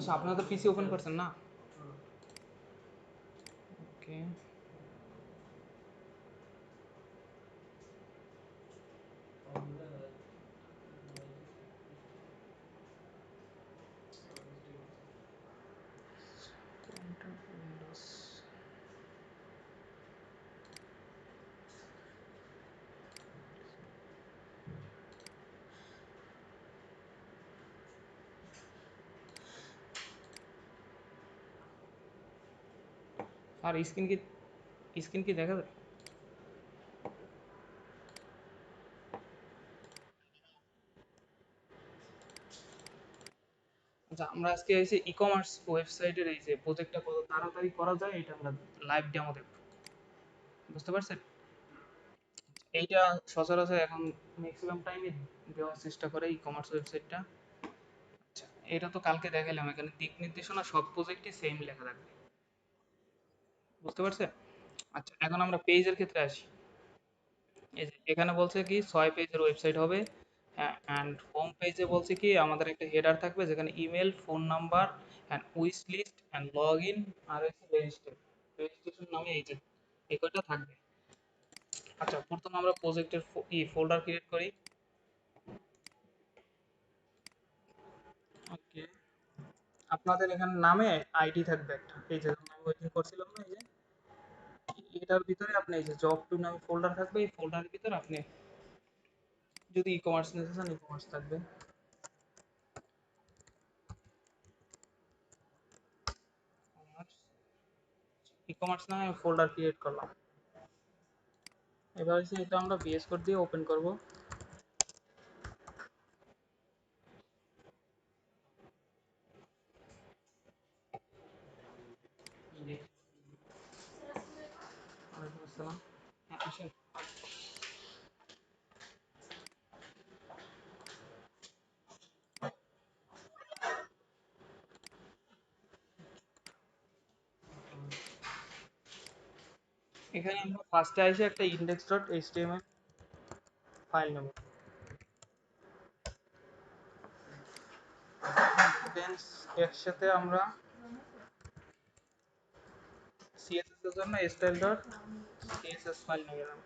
আচ্ছা আপনারা তো পিসি ওপেন করছেন না? ওকে। উইন্ডোজ। আর স্ক্রিন কি দেখা যায়? আচ্ছা আমরা আজকে এই যে ই কমার্স ওয়েবসাইটের এই যে প্রজেক্টটা কত তাড়াতাড়ি করা যায় এটা আমরা লাইভ ডেমো দেখব। বুঝতে পারছেন? এইটা সচরাচর এখন ম্যাক্সিমাম টাইমে দেওয়ার চেষ্টা করে ই কমার্স ওয়েবসাইটটা। আচ্ছা এটা তো কালকে দেখালাম, এখানে দিক নির্দেশনা সব প্রজেক্টই সেম লেখা থাকবে। বুঝতে পারছেন? আচ্ছা এখন আমরা পেজের ক্ষেত্রে আসি। এই যে এখানে বলছে কি 6 পেজের ওয়েবসাইট হবে, অ্যান্ড হোম পেজে বলছে কি আমাদের একটা হেডার থাকবে যেখানে email, phone number and wish list and log in আর হচ্ছে রেজিস্ট্রেশন নামে এই যে এই কয়টা থাকবে। আচ্ছা প্রথমে আমরা প্রজেক্টের ফোল্ডার ক্রিয়েট করি। ওকে। আপনাদের এখানে নামে আইডি থাকবে একটা, এই যে আমি ওইদিন করছিলাম না, এই যে এটার ভিতরে আপনি এই যে জব টু নামে ফোল্ডার থাকবে, এই ফোল্ডারের ভিতরে আপনি যদি ই কমার্স নিতে চান ই কমার্স থাকবে। ই কমার্স নামে ফোল্ডার ক্রিয়েট করলাম। এবার হচ্ছে এটা আমরা ভিএস কোড দিয়ে ওপেন করব। ওয়ালাইকুম আসসালাম। হ্যাঁ, আসেন। এখানে আমরা ফার্স্টে এসে একটা ইন্ডেক্স ডট এইচটিএমএল ফাইল নেব। দেন এর সাথে আমরা সিএসএস এর জন্য স্টাইল ডট সিএসএস ফাইল নিয়ে গেলাম।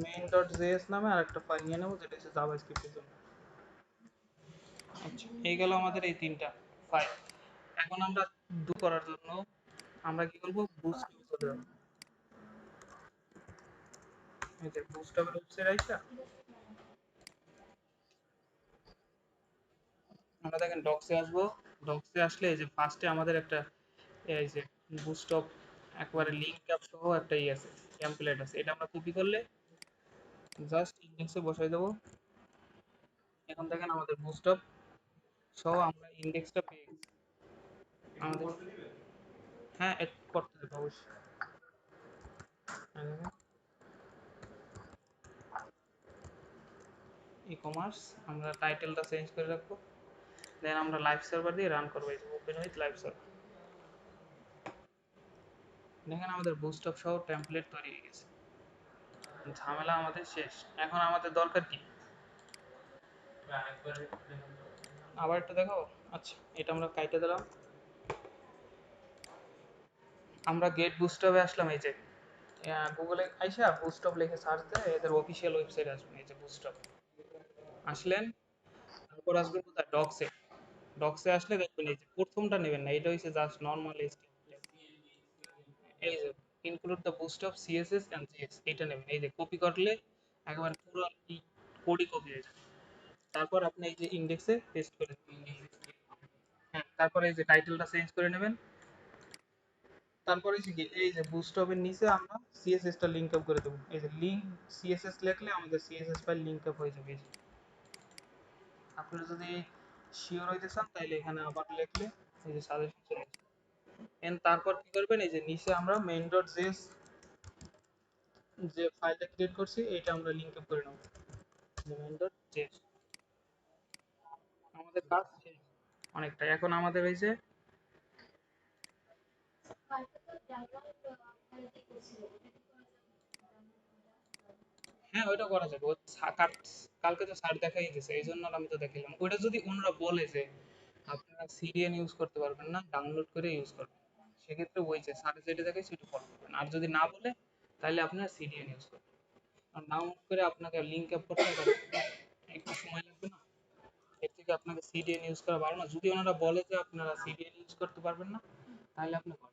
মেইন ডট জেএস নামে আরেকটা ফাইল নিয়ে নেব যেটা হচ্ছে জাভাস্ক্রিপ্টের জন্য। আচ্ছা এই গেল আমাদের এই তিনটা ফাইল। এখন আমরা করার জন্য আমরা কি করব, বুটস্ট্র্যাপে চলে যাব। এই যে বুটস্ট্র্যাপের ওয়েবসাইট আইছা, আমরা দেখেন ডক্সে আসবো। ডক্সে আসলে এই যে ফার্স্টে আমাদের একটা এই যে বুটস্ট্র্যাপ একবারে লিংক আপ সহ একটা ই আছে, টেমপ্লেট আছে, এটা আমরা কপি করলে জাস্ট ইন্ডেক্সে বসাই দেবো। এখন দেখেন আমাদের বুটস্ট্র্যাপ সহ আমরা ইন্ডেক্সটা পেয়ে গেছি আমাদের। হ্যাঁ এড করতে হবে অবশ্যই। ই কমার্স আমরা টাইটেলটা চেঞ্জ করে রাখবো। দেন আমরা লাইভ সার্ভার দিয়ে রান করবো, এই যে ওপেন উইথ লাইভ সার্ভার। দেখেন আমাদের বুটস্ট্র্যাপ সহ টেমপ্লেট তৈরি হয়ে গেছে। ঝামেলা আমাদের শেষ। এখন আমাদের দরকার কি, আবার একটা দেখাবো। আচ্ছা এটা আমরা কাইটে দিলাম। আমরা গেট বুস্টআপে আসলাম, এই যে গুগলে আইসা বুস্টআপ লিখে সার্চ দেয় এদের অফিসিয়াল ওয়েবসাইট আসবে, এই যে বুস্টআপ আসলেন। তারপর আসবেন কোথায়, ডক্সে। ডক্সে আসলে দেখবেন এই যে প্রথমটা নেবেন না, এটা হচ্ছে জাস্ট নর্মাল এইচটিএমএল। এই যে include the bootstrap CSS and JS, এটা নেবেন। এই যে কপি করলে একেবারে পুরো কোডই কপি হয়ে যাবে। তারপর আপনি এই যে ইন্ডেক্সে পেস্ট করে দিবেন। হ্যাঁ তারপরে এই যে টাইটেলটা চেঞ্জ করে নেবেন। তারপরে হচ্ছে কি এই যে বুটস্ট্র্যাপের নিচে আমরা সিএসএস টা লিংক আপ করে দেবো। এই যে লিংক সিএসএস লিখলে আমাদের সিএসএস ফাইল লিংক আপ হয়ে যাবে। এই যে আপনি যদি শিওর হইতে চান তাহলে এখানে আবার লিখলে এই যে সাজেশন চলে আসবে। এন্ড তারপর কি করবেন, এই যে নিচে আমরা মেইন ডট জেএস যে ফাইলটা ক্রিয়েট করছি এটা আমরা লিংক আপ করে নেব, মেইন ডট জেএস। আমাদের কাজ শেষ অনেকটা। এখন আমাদের হয়েছে হ্যাঁ ওইটা করা যাবে। কালকে তো স্যার দেখাই দিয়েছে, এই জন্য আমি তো দেখাইলাম। ওইটা যদি ওনারা বলে যে আপনারা সিডিএন ইউজ করতে পারবেন না, ডাউনলোড করে ইউজ করবেন, সেক্ষেত্রে ওই যে স্যার যেটা দেখায় সেটা ফলো করবেন। আর যদি না বলে তাহলে আপনারা সিডিএন ইউজ করবেন। আর ডাউনলোড করে আপনাকে লিঙ্ক আপ করতে হবে, একটু সময় লাগবে না? এর থেকে আপনাকে সিডিএন ইউজ করা ভালো না? যদি ওনারা বলে যে আপনারা সিডিএন ইউজ করতে পারবেন না, তাহলে আপনি করেন।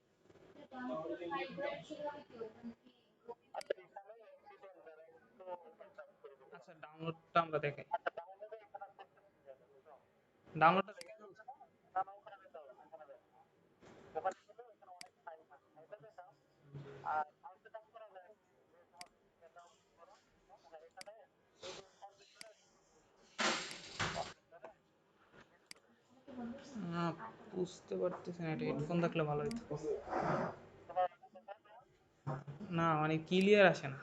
আচ্ছা ডাউনলোডটা আমরা দেখাই, ডাউনলোডটা দেখে। না, বুঝতে পারতেছি না, এটা হেডফোন থাকলে ভালো হতো। না মানে ক্লিয়ার আসে না।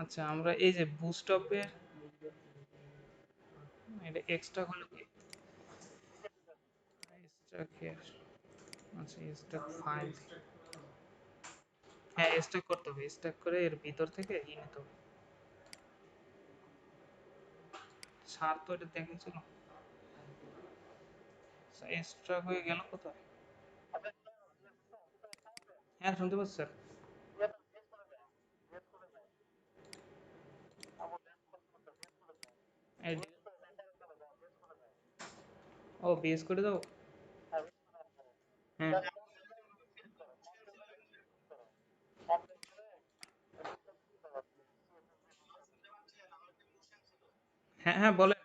আচ্ছা আমরা এই যে বুস্টপের এটা এক্সট্রা হলো কি, এক্সট্রা কি আচ্ছা এক্সট্রা ফাইল, হ্যাঁ স্ট্যাক করতে হবে, স্ট্যাক করে এর ভিতর থেকে নিতে হবে। সার তো এটা দেখেছিল, এক্সট্রা হয়ে গেল কোথায়? হ্যাঁ শুনতে পাচ্ছি স্যার। এই ও বিএস করে দাও। হ্যাঁ হ্যাঁ হ্যাঁ বলেন।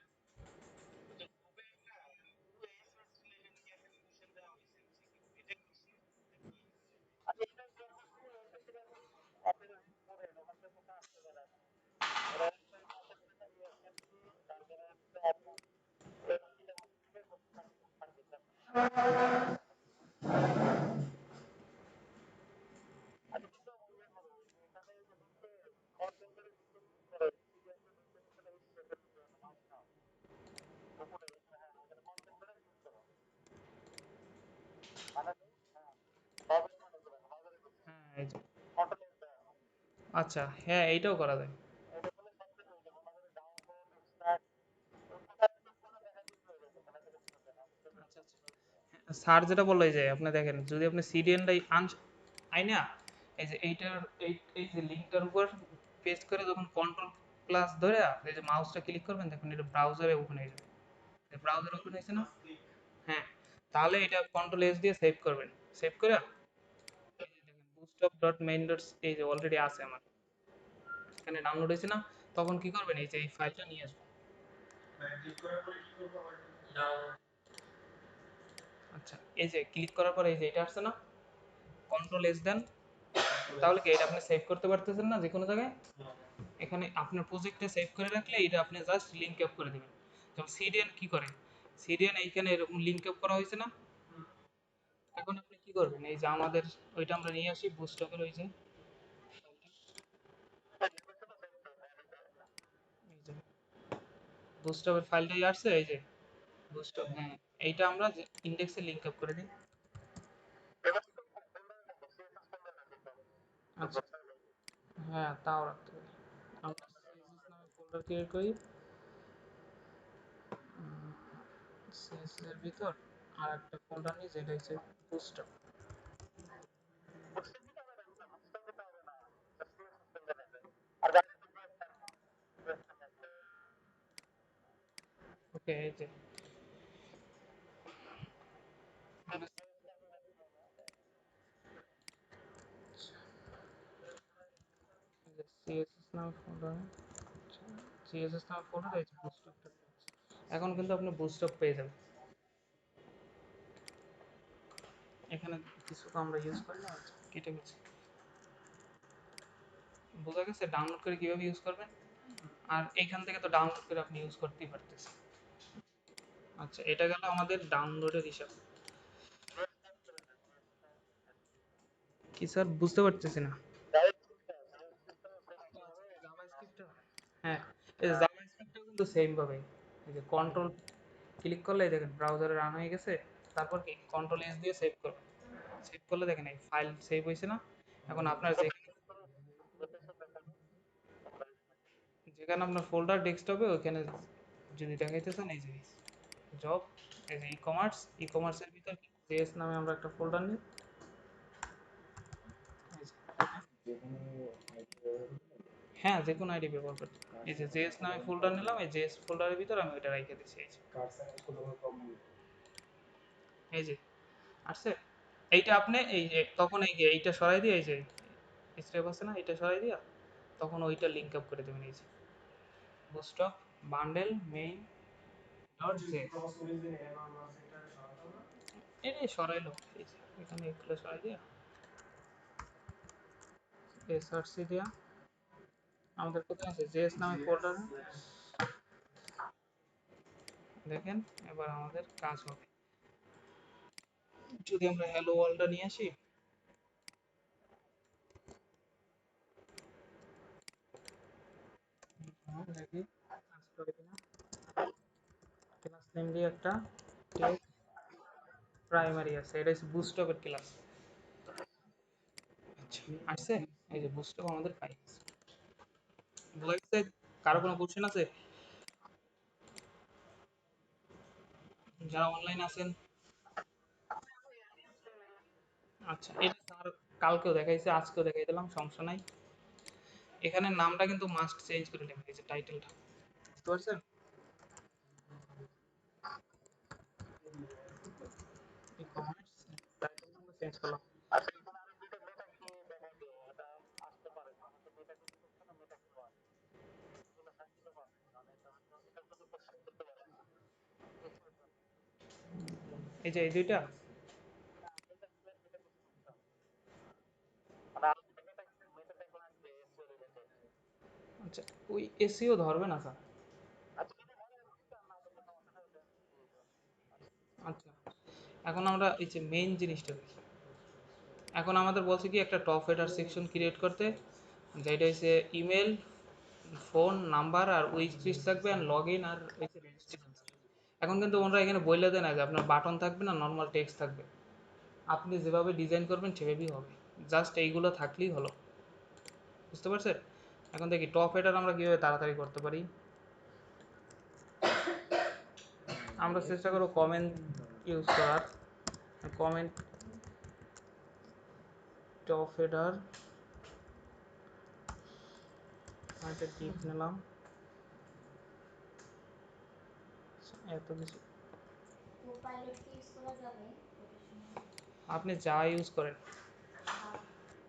হ্যাঁ এই যে। আচ্ছা হ্যাঁ এইটাও করা যায়। আচ্ছা আচ্ছা স্যার যেটা বললো এই যে আপনি দেখেন, যদি আপনি সিডিএনটাই আই না, এই যে এইটার এই যে লিঙ্কটার উপর পেস্ট করে যখন কন্ট্রোল প্লাস ধরে এই যে মাউসটা ক্লিক করবেন, দেখুন এটা ব্রাউজারে ওপেন হয়ে যাবে। ব্রাউজার ওপেন হয়েছে না? হ্যাঁ, তাহলে এটা কন্ট্রোল এস দিয়ে সেভ করবেন। সেভ করে এই যে দেখেন bootstrap ডট মেইন ডট, এই যে অলরেডি আছে আমার এখানে ডাউনলোড হয়েছে না? তখন কি করবেন, এই যে এই ফাইলটা নিয়ে আসবেন। আচ্ছা এই যে ক্লিক করার পরে এই যে এটা আসছে না, কন্ট্রোল এস দেন, তাহলে কি এটা আপনি সেভ করতে পারতেছেন না যে কোনো জায়গায়? এখানে আপনার প্রজেক্টে সেভ করে রাখলে এটা আপনি জাস্ট লিংক আপ করে দিবেন। যেমন সিডিএন কি করে, সিডিএন এইখানে এরকম লিংক আপ করা হয়েছে না? এখন আপনি কি করবেন, এই যে আমাদের ওইটা আমরা নিয়ে আসি বুস্টকের ওই যে বুস্টকের ফাইলটাই আসছে এই যে বুস্টক, হ্যাঁ এইটা আমরা ইন্ডেক্সে লিংক আপ করে দিই। আচ্ছা হ্যাঁ তাও রাখতে পারি। আমরা CSS নামে ফোল্ডার ক্রিয়েট করি, CSS এর ভিতর আর একটা ফোল্ডার নিই যেটা হচ্ছে বুস্টক। ওকে এই যে CSS নামে ফোল্ডার, CSS নামে ফোল্ডার এই যে বুস্টকটা। এখন কিন্তু আপনি বুস্টক পেয়ে যাবেন। এখানে কিছু তো আমরা ইউজ করি না, আচ্ছা, কেটে গেছে। বোঝা গেছে ডাউনলোড করে কিভাবে ইউজ করবেন। আর এখান থেকে তো ডাউনলোড করে আপনি ইউজ করতেই পারতেছেন। আচ্ছা এটা গেল আমাদের ডাউনলোডের হিসাব। কি স্যার বুঝতে পারতেছি না। জাভাস্ক্রিপ্ট, হ্যাঁ এই জাভাস্ক্রিপ্টও কিন্তু সেম ভাবে, এই যে কন্ট্রোল ক্লিক করলে দেখেন ব্রাউজারে রান হয়ে গেছে। তারপর কি কন্ট্রোল এস দিয়ে সেভ করো, সেভ করলে দেখেন এই ফাইল সেভ হয়েছে না? এখন আপনার যেখানে আপনার ফোল্ডার ডেস্কটপে ওইখানে যদি দেখাইতে চান এই যে জব, এই যে ই কমার্সের ভিতর জেএস নামে আমরা একটা ফোল্ডার নিই। হ্যাঁ, যে কোনো আইডি ব্যবহার করতে পারেন। এই যে জেএস নামে ফোল্ডার নিলাম, এই জেএস ফোল্ডারের ভিতর আমি ওইটা রেখে দিচ্ছি। এই যে আসছে। এইটা আপনি এই যে তখন এই যে এইটা সরাই দিয়ে এই যে স্টেপ আছে না, এটা সরাই দিয়া তখন ওইটা লিঙ্ক আপ করে দেবেন। এই যে বুস্টপ বান্ডেল মেইন ডট জে, এটাই সরাইলো। এই যে এখানে এগুলো সরাই দিয়া এসআরসি দিয়া আমাদের কোথায় আছে জেএস নামে ফোল্ডার, দেখেন এবার আমাদের কাজ হবে। যদি আমরা হ্যালো ওয়ার্ল্ডটা নিয়ে আসি, দেখি কাজ করে কিনা। ক্লাস নেম দিয়ে একটা টেক প্রাইমারি আছে, এটা হচ্ছে বুস্টপের ক্লাস। আচ্ছা আসছে। এই যে বুস্টপ আমাদের পাই বুঝতে। কারো কোনো কোশ্চেন আছে? যারা অনলাইন আছেন। আচ্ছা, এটা স্যার কালকেও দেখাইছে, আজকেও দেখাই দিলাম, সমস্যা নাই। এখানে নামটা কিন্তু মাস্ট চেঞ্জ করে নেবেন, এই যে টাইটেলটা, বুঝতে পারছেন? ই কমার্স টাইটেলটা আমরা চেঞ্জ করলাম। এই যে এই দুইটা। আচ্ছা, ওই এসইও ধরবে না স্যার। আচ্ছা, এখন আমরা এই যে মেইন জিনিসটা দেখি। এখন আমাদের বলছে কি একটা টপ হেডার সেকশন ক্রিয়েট করতে, যেটা হচ্ছে ইমেল, ফোন নাম্বার আর উইচ লিস্ট থাকবে, আর লগ ইন আর রেজিস্ট্রেশন। এখন কিন্তু ওনারা এখানে বলে দেয় না যে আপনার বাটন থাকবে না নর্মাল টেক্সট থাকবে, আপনি যেভাবে ডিজাইন করবেন সেভাবেই হবে, জাস্ট এইগুলো থাকলেই হলো। বুঝতে পারছেন? এখন দেখি টপ হেডার আমরা কীভাবে তাড়াতাড়ি করতে পারি। আমরা চেষ্টা করব কমেন্ট ইউজ করার। কমেন্ট টপ হেডার একটা টিপ নিলাম, এত কিছু আপনি যা ইউজ করেন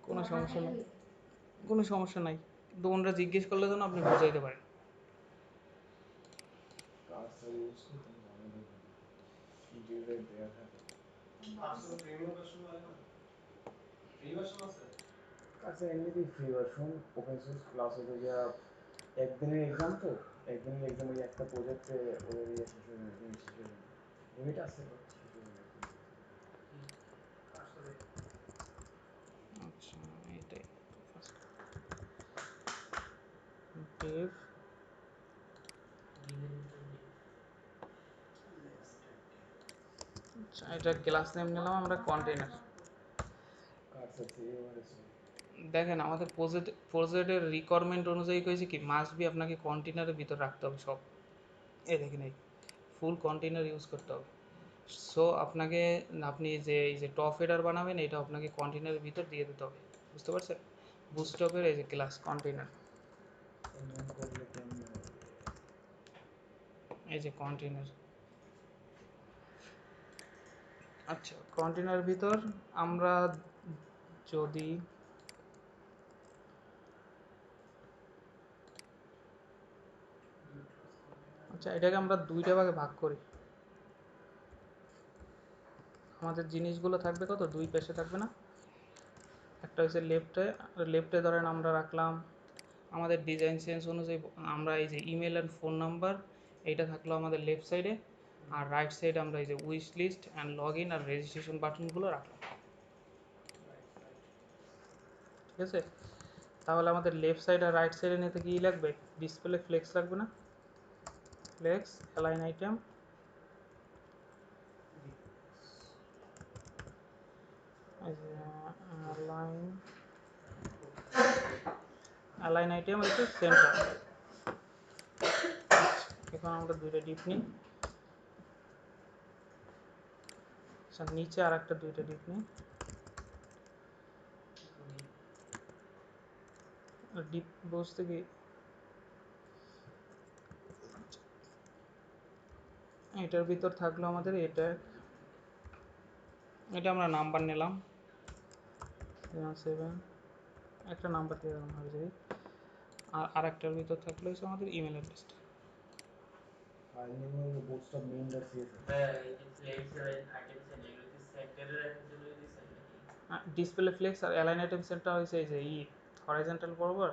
কোনো সমস্যা নেই, কোনো সমস্যা নাই, কিন্তু ওনারা জিজ্ঞেস করলে যেন আপনি বুঝাইতে পারেন। আচ্ছা এমনিতেই free version open source plus হচ্ছে গিয়া একদিনের এক্সাম, তো একদিনের এক্সামে একটা প্রজেক্টে ওদের ইয়ে শেষ হয়ে যাবে, জিনিস শেষ হয়ে যাবে, লিমিট আছে বাট শেষ হয়ে যাবে। আচ্ছা, এটাই ডেভ। আচ্ছা, এটা ক্লাস নেম নিলাম আমরা কন্টেইনার। কার সাথে এমআরএস দেখেন আমাদের প্রজেক্টের রিকোয়ারমেন্ট অনুযায়ী কয়েছে কি মাস্ট বি আপনাকে কন্টেইনারের ভিতর রাখতে হবে সব। এই দেখেন এই ফুল কন্টেইনার ইউজ করতে হবে। সো আপনাকে, আপনি যে এই যে টপ হেডার বানাবেন এটা আপনাকে কন্টেইনারের ভিতর দিয়ে দিতে হবে। বুঝতে পারছেন? বুস্টপের এই যে ক্লাস কন্টেইনার, এমন করলে কেমন হবে? এই যে কন্টেইনার। আচ্ছা, কন্টেইনার ভিতর আমরা যদি আচ্ছা এটাকে আমরা দুইটা ভাগে ভাগ করি। আমাদের জিনিসগুলো থাকবে কত, দুই পাশে থাকবে না, একটা হচ্ছে লেফটে, লেফটে ধরেন আমরা রাখলাম আমাদের ডিজাইন সেন্স অনুযায়ী, আমরা এই যে ইমেল অ্যান্ড ফোন নাম্বার এইটা থাকলো আমাদের লেফট সাইডে, আর রাইট সাইডে আমরা এই যে wish list and log in আর রেজিস্ট্রেশন বাটনগুলো রাখলাম। ঠিক আছে? তাহলে আমাদের লেফট সাইড আর রাইট সাইডে নিতে কি লাগবে, ডিসপ্লে ফ্লেক্স লাগবে না, flex align item, align align item হচ্ছে সেন্টার। এখন আমরা দুইটা ডিপ নিই, আচ্ছা নিচে আর একটা দুইটা ডিপ নিই। ডিপ বসতে কি এটার ভিতর থাকলো আমাদের এটা, এটা আমরা নাম্বার নিলাম 7, একটা নাম্বার দিয়ে দিলাম হয়ে যাবে। আর আরেকটার ভিতর থাকলো হচ্ছে আমাদের ইমেল অ্যাড্রেসটা। ফাইল নেম হলো bootstrap main.css। হ্যাঁ এই যে ফ্লেক্স এর আইটেম সেন্ড এগুলো কি সেন্টারের আইটেম সেন্ড দিয়েছেন নাকি? ডিসপ্লে ফ্লেক্স আর অ্যালাইন আইটেম সেন্টার হয়েছে এই যে হরাইজন্টাল বরাবর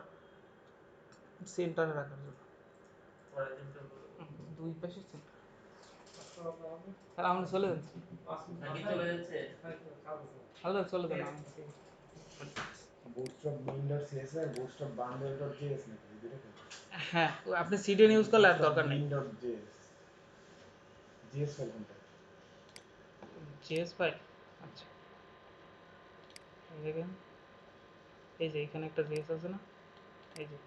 সেন্টারে রাখার জন্য, হরাইজন্টাল বলো দুই পাশে সেন্টার। আর আমরা চলে যাচ্ছি, নাকি চলে যাচ্ছে? হ্যালো চলে যান আমি bootstrap main.css আর bootstrap bundle.js নাকি এই দুটো ফাইল? হ্যাঁ আপনি সিডিএন ইউজ করলে আর দরকার নেই। main.js js ফাইল কোনটা? জেএস ফাইল, আচ্ছা এই দেখেন, এই যে এখানে একটা জেএস আছে না, এই যে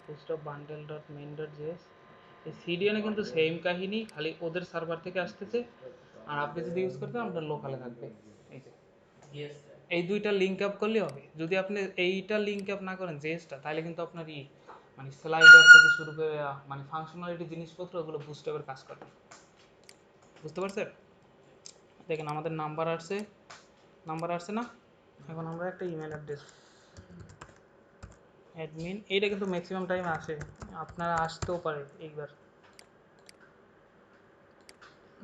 bootstrap bundle dot main dot JS. এই সিডিএনে কিন্তু সেম কাহিনী, খালি ওদের সার্ভার থেকে আসতেছে, আর আপনি যদি ইউজ করতেন আপনার লোকালে থাকবে। এই যে জিএসটা এই দুইটা লিঙ্ক আপ করলে হবে। যদি আপনি এইটা লিঙ্ক আপ না করেন জেএসটা, তাহলে কিন্তু আপনার মানে স্লাইডার থেকে শুরু করে মানে ফাংশনালিটি জিনিসপত্র ওগুলো বুস্টআপের কাজ করে না। বুঝতে পারছেন? দেখেন আমাদের নাম্বার আসছে না, এখন আমরা একটা ইমেল অ্যাড্রেস অ্যাডমিন, এইটা কিন্তু ম্যাক্সিমাম টাইম আসে, আপনারা আসতেও পারে এইবার।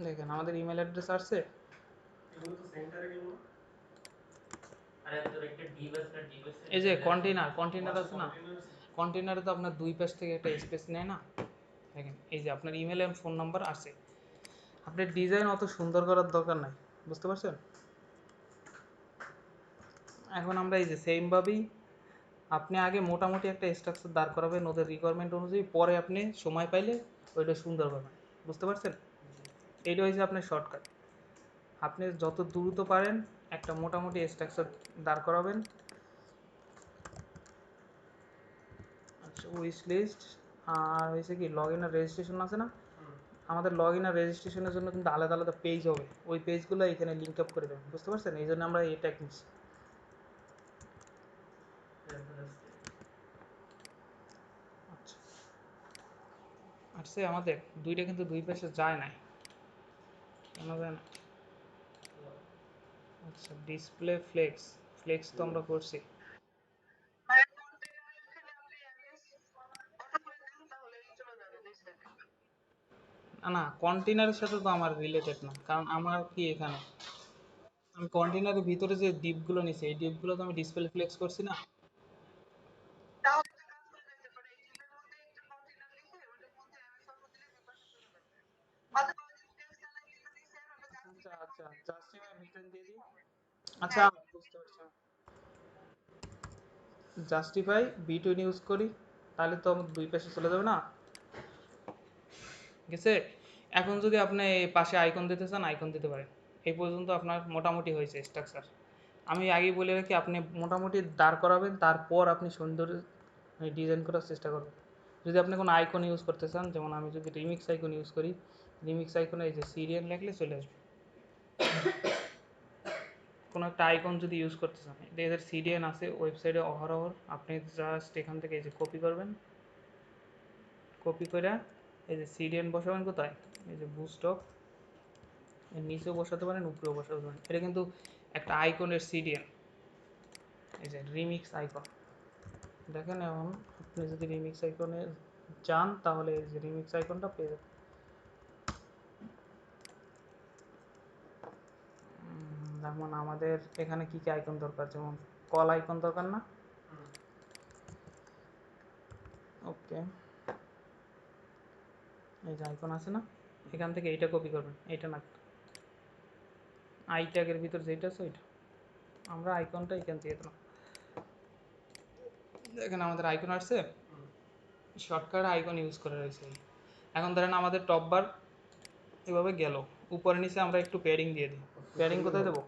দেখেন আমাদের ইমেল অ্যাড্রেস আসছে, এগুলো তো সেন্টারে গেল না। আরে তোর একটা ডিভ আছে না, ডিভের এই যে সেন্টারে কন্টেইনার আছে না, কন্টেইনারে তো আপনার দুই পেজ থেকে একটা স্পেস নেয় না। দেখেন এই যে আপনার ইমেল এবং ফোন নাম্বার আছে, আপনার ডিজাইন অত সুন্দর করার দরকার নাই। বুঝতে পারছেন? এখন আমরা এই যে সেমভাবেই আপনি আগে মোটামুটি একটা স্ট্রাকচার দাঁড় করাবেন ওদের রিকোয়ারমেন্ট অনুযায়ী, পরে আপনি সময় পাইলে ওইটা সুন্দর করবেন। বুঝতে পারছেন? এইটা হচ্ছে আপনার শর্টকাট। আপনি যত দ্রুত পারেন একটা মোটামুটি স্ট্রাকচার দাঁড় করাবেন। আচ্ছা উইশ লিস্ট, আর হয়েছে কি লগ ইন আর রেজিস্ট্রেশন আছে না, আমাদের লগ ইন আর রেজিস্ট্রেশনের জন্য কিন্তু আলাদা আলাদা পেজ হবে, ওই পেজগুলো এখানে লিঙ্ক আপ করে দেবেন। বুঝতে পারছেন? এই জন্য আমরা এই ট্যাগ নিচ্ছি। আচ্ছা আসছে আমাদের দুইটা, কিন্তু দুই পাশে যায় নাই, কেন যায় না? আচ্ছা ডিসপ্লে ফ্লেক্স, ফ্লেক্স তো আমরা করছি। না না কন্টেনারের সাথে তো আমার রিলেটেড না, কারণ আমার কি এখানে আমি কন্টেনারের ভিতরে যে ডিপগুলো নিছি এই ডিপগুলো তো আমি ডিসপ্লে ফ্লেক্স করছি না। আচ্ছা আচ্ছা জাস্টিফাই রিটার্ন দিয়ে দিই। আচ্ছা বুঝতে পারছি, জাস্টিফাই বিটুইন ইউজ করি, তাহলে তো আমার দুই পাশে চলে যাবে না। গেছে? এখন যদি আপনি এই পাশে আইকন দিতে চান আইকন দিতে পারেন। এই পর্যন্ত আপনার মোটামুটি হয়েছে স্ট্রাকচার। আমি আগেই বলে রাখি আপনি মোটামুটি দাঁড় করাবেন, তারপর আপনি সুন্দর ডিজাইন করার চেষ্টা করবেন। যদি আপনি কোনো আইকন ইউজ করতে চান, যেমন আমি যদি রিমিক্স আইকন ইউজ করি, রিমিক্স আইকনে এই যে সিরিয়াল লিখলে চলে আসবে। কোনো একটা আইকন যদি ইউজ করতে চান, এদের সিডিএন আছে ওয়েবসাইটে অহরহ, আপনি জাস্ট এখান থেকে এই যে কপি করবেন, কপি করে এই যে সিডিএন বসাবেন কোথায়, এই যে বুস্টক এর নিচেও বসাতে পারেন উপরেও বসাতে পারেন। এটা কিন্তু একটা আইকনের সিডিএন, এই যে রিমিক্স আইকন। দেখেন এখন আপনি যদি রিমিক্স আইকনে যান তাহলে এই যে রিমিক্স আইকনটা পেয়ে যাবেন। যেমন আমাদের এখানে কি কি আইকন দরকার, যেমন কল আইকন দরকার না, ওকে এই যে আইকন আছে না, এখান থেকে এইটা কপি করবেন, এইটা না আই ট্যাগের ভিতর যেটা আছে ওইটা, আমরা আইকনটা এখান থেকে দিলাম। দেখেন আমাদের আইকন আসছে, শর্টকাট আইকন ইউজ করে রয়েছে। এখন ধরেন আমাদের টপ বার এভাবে গেল, উপরে নিচে আমরা একটু প্যাডিং দিয়ে দিই। প্যাডিং কোথায় দেবো?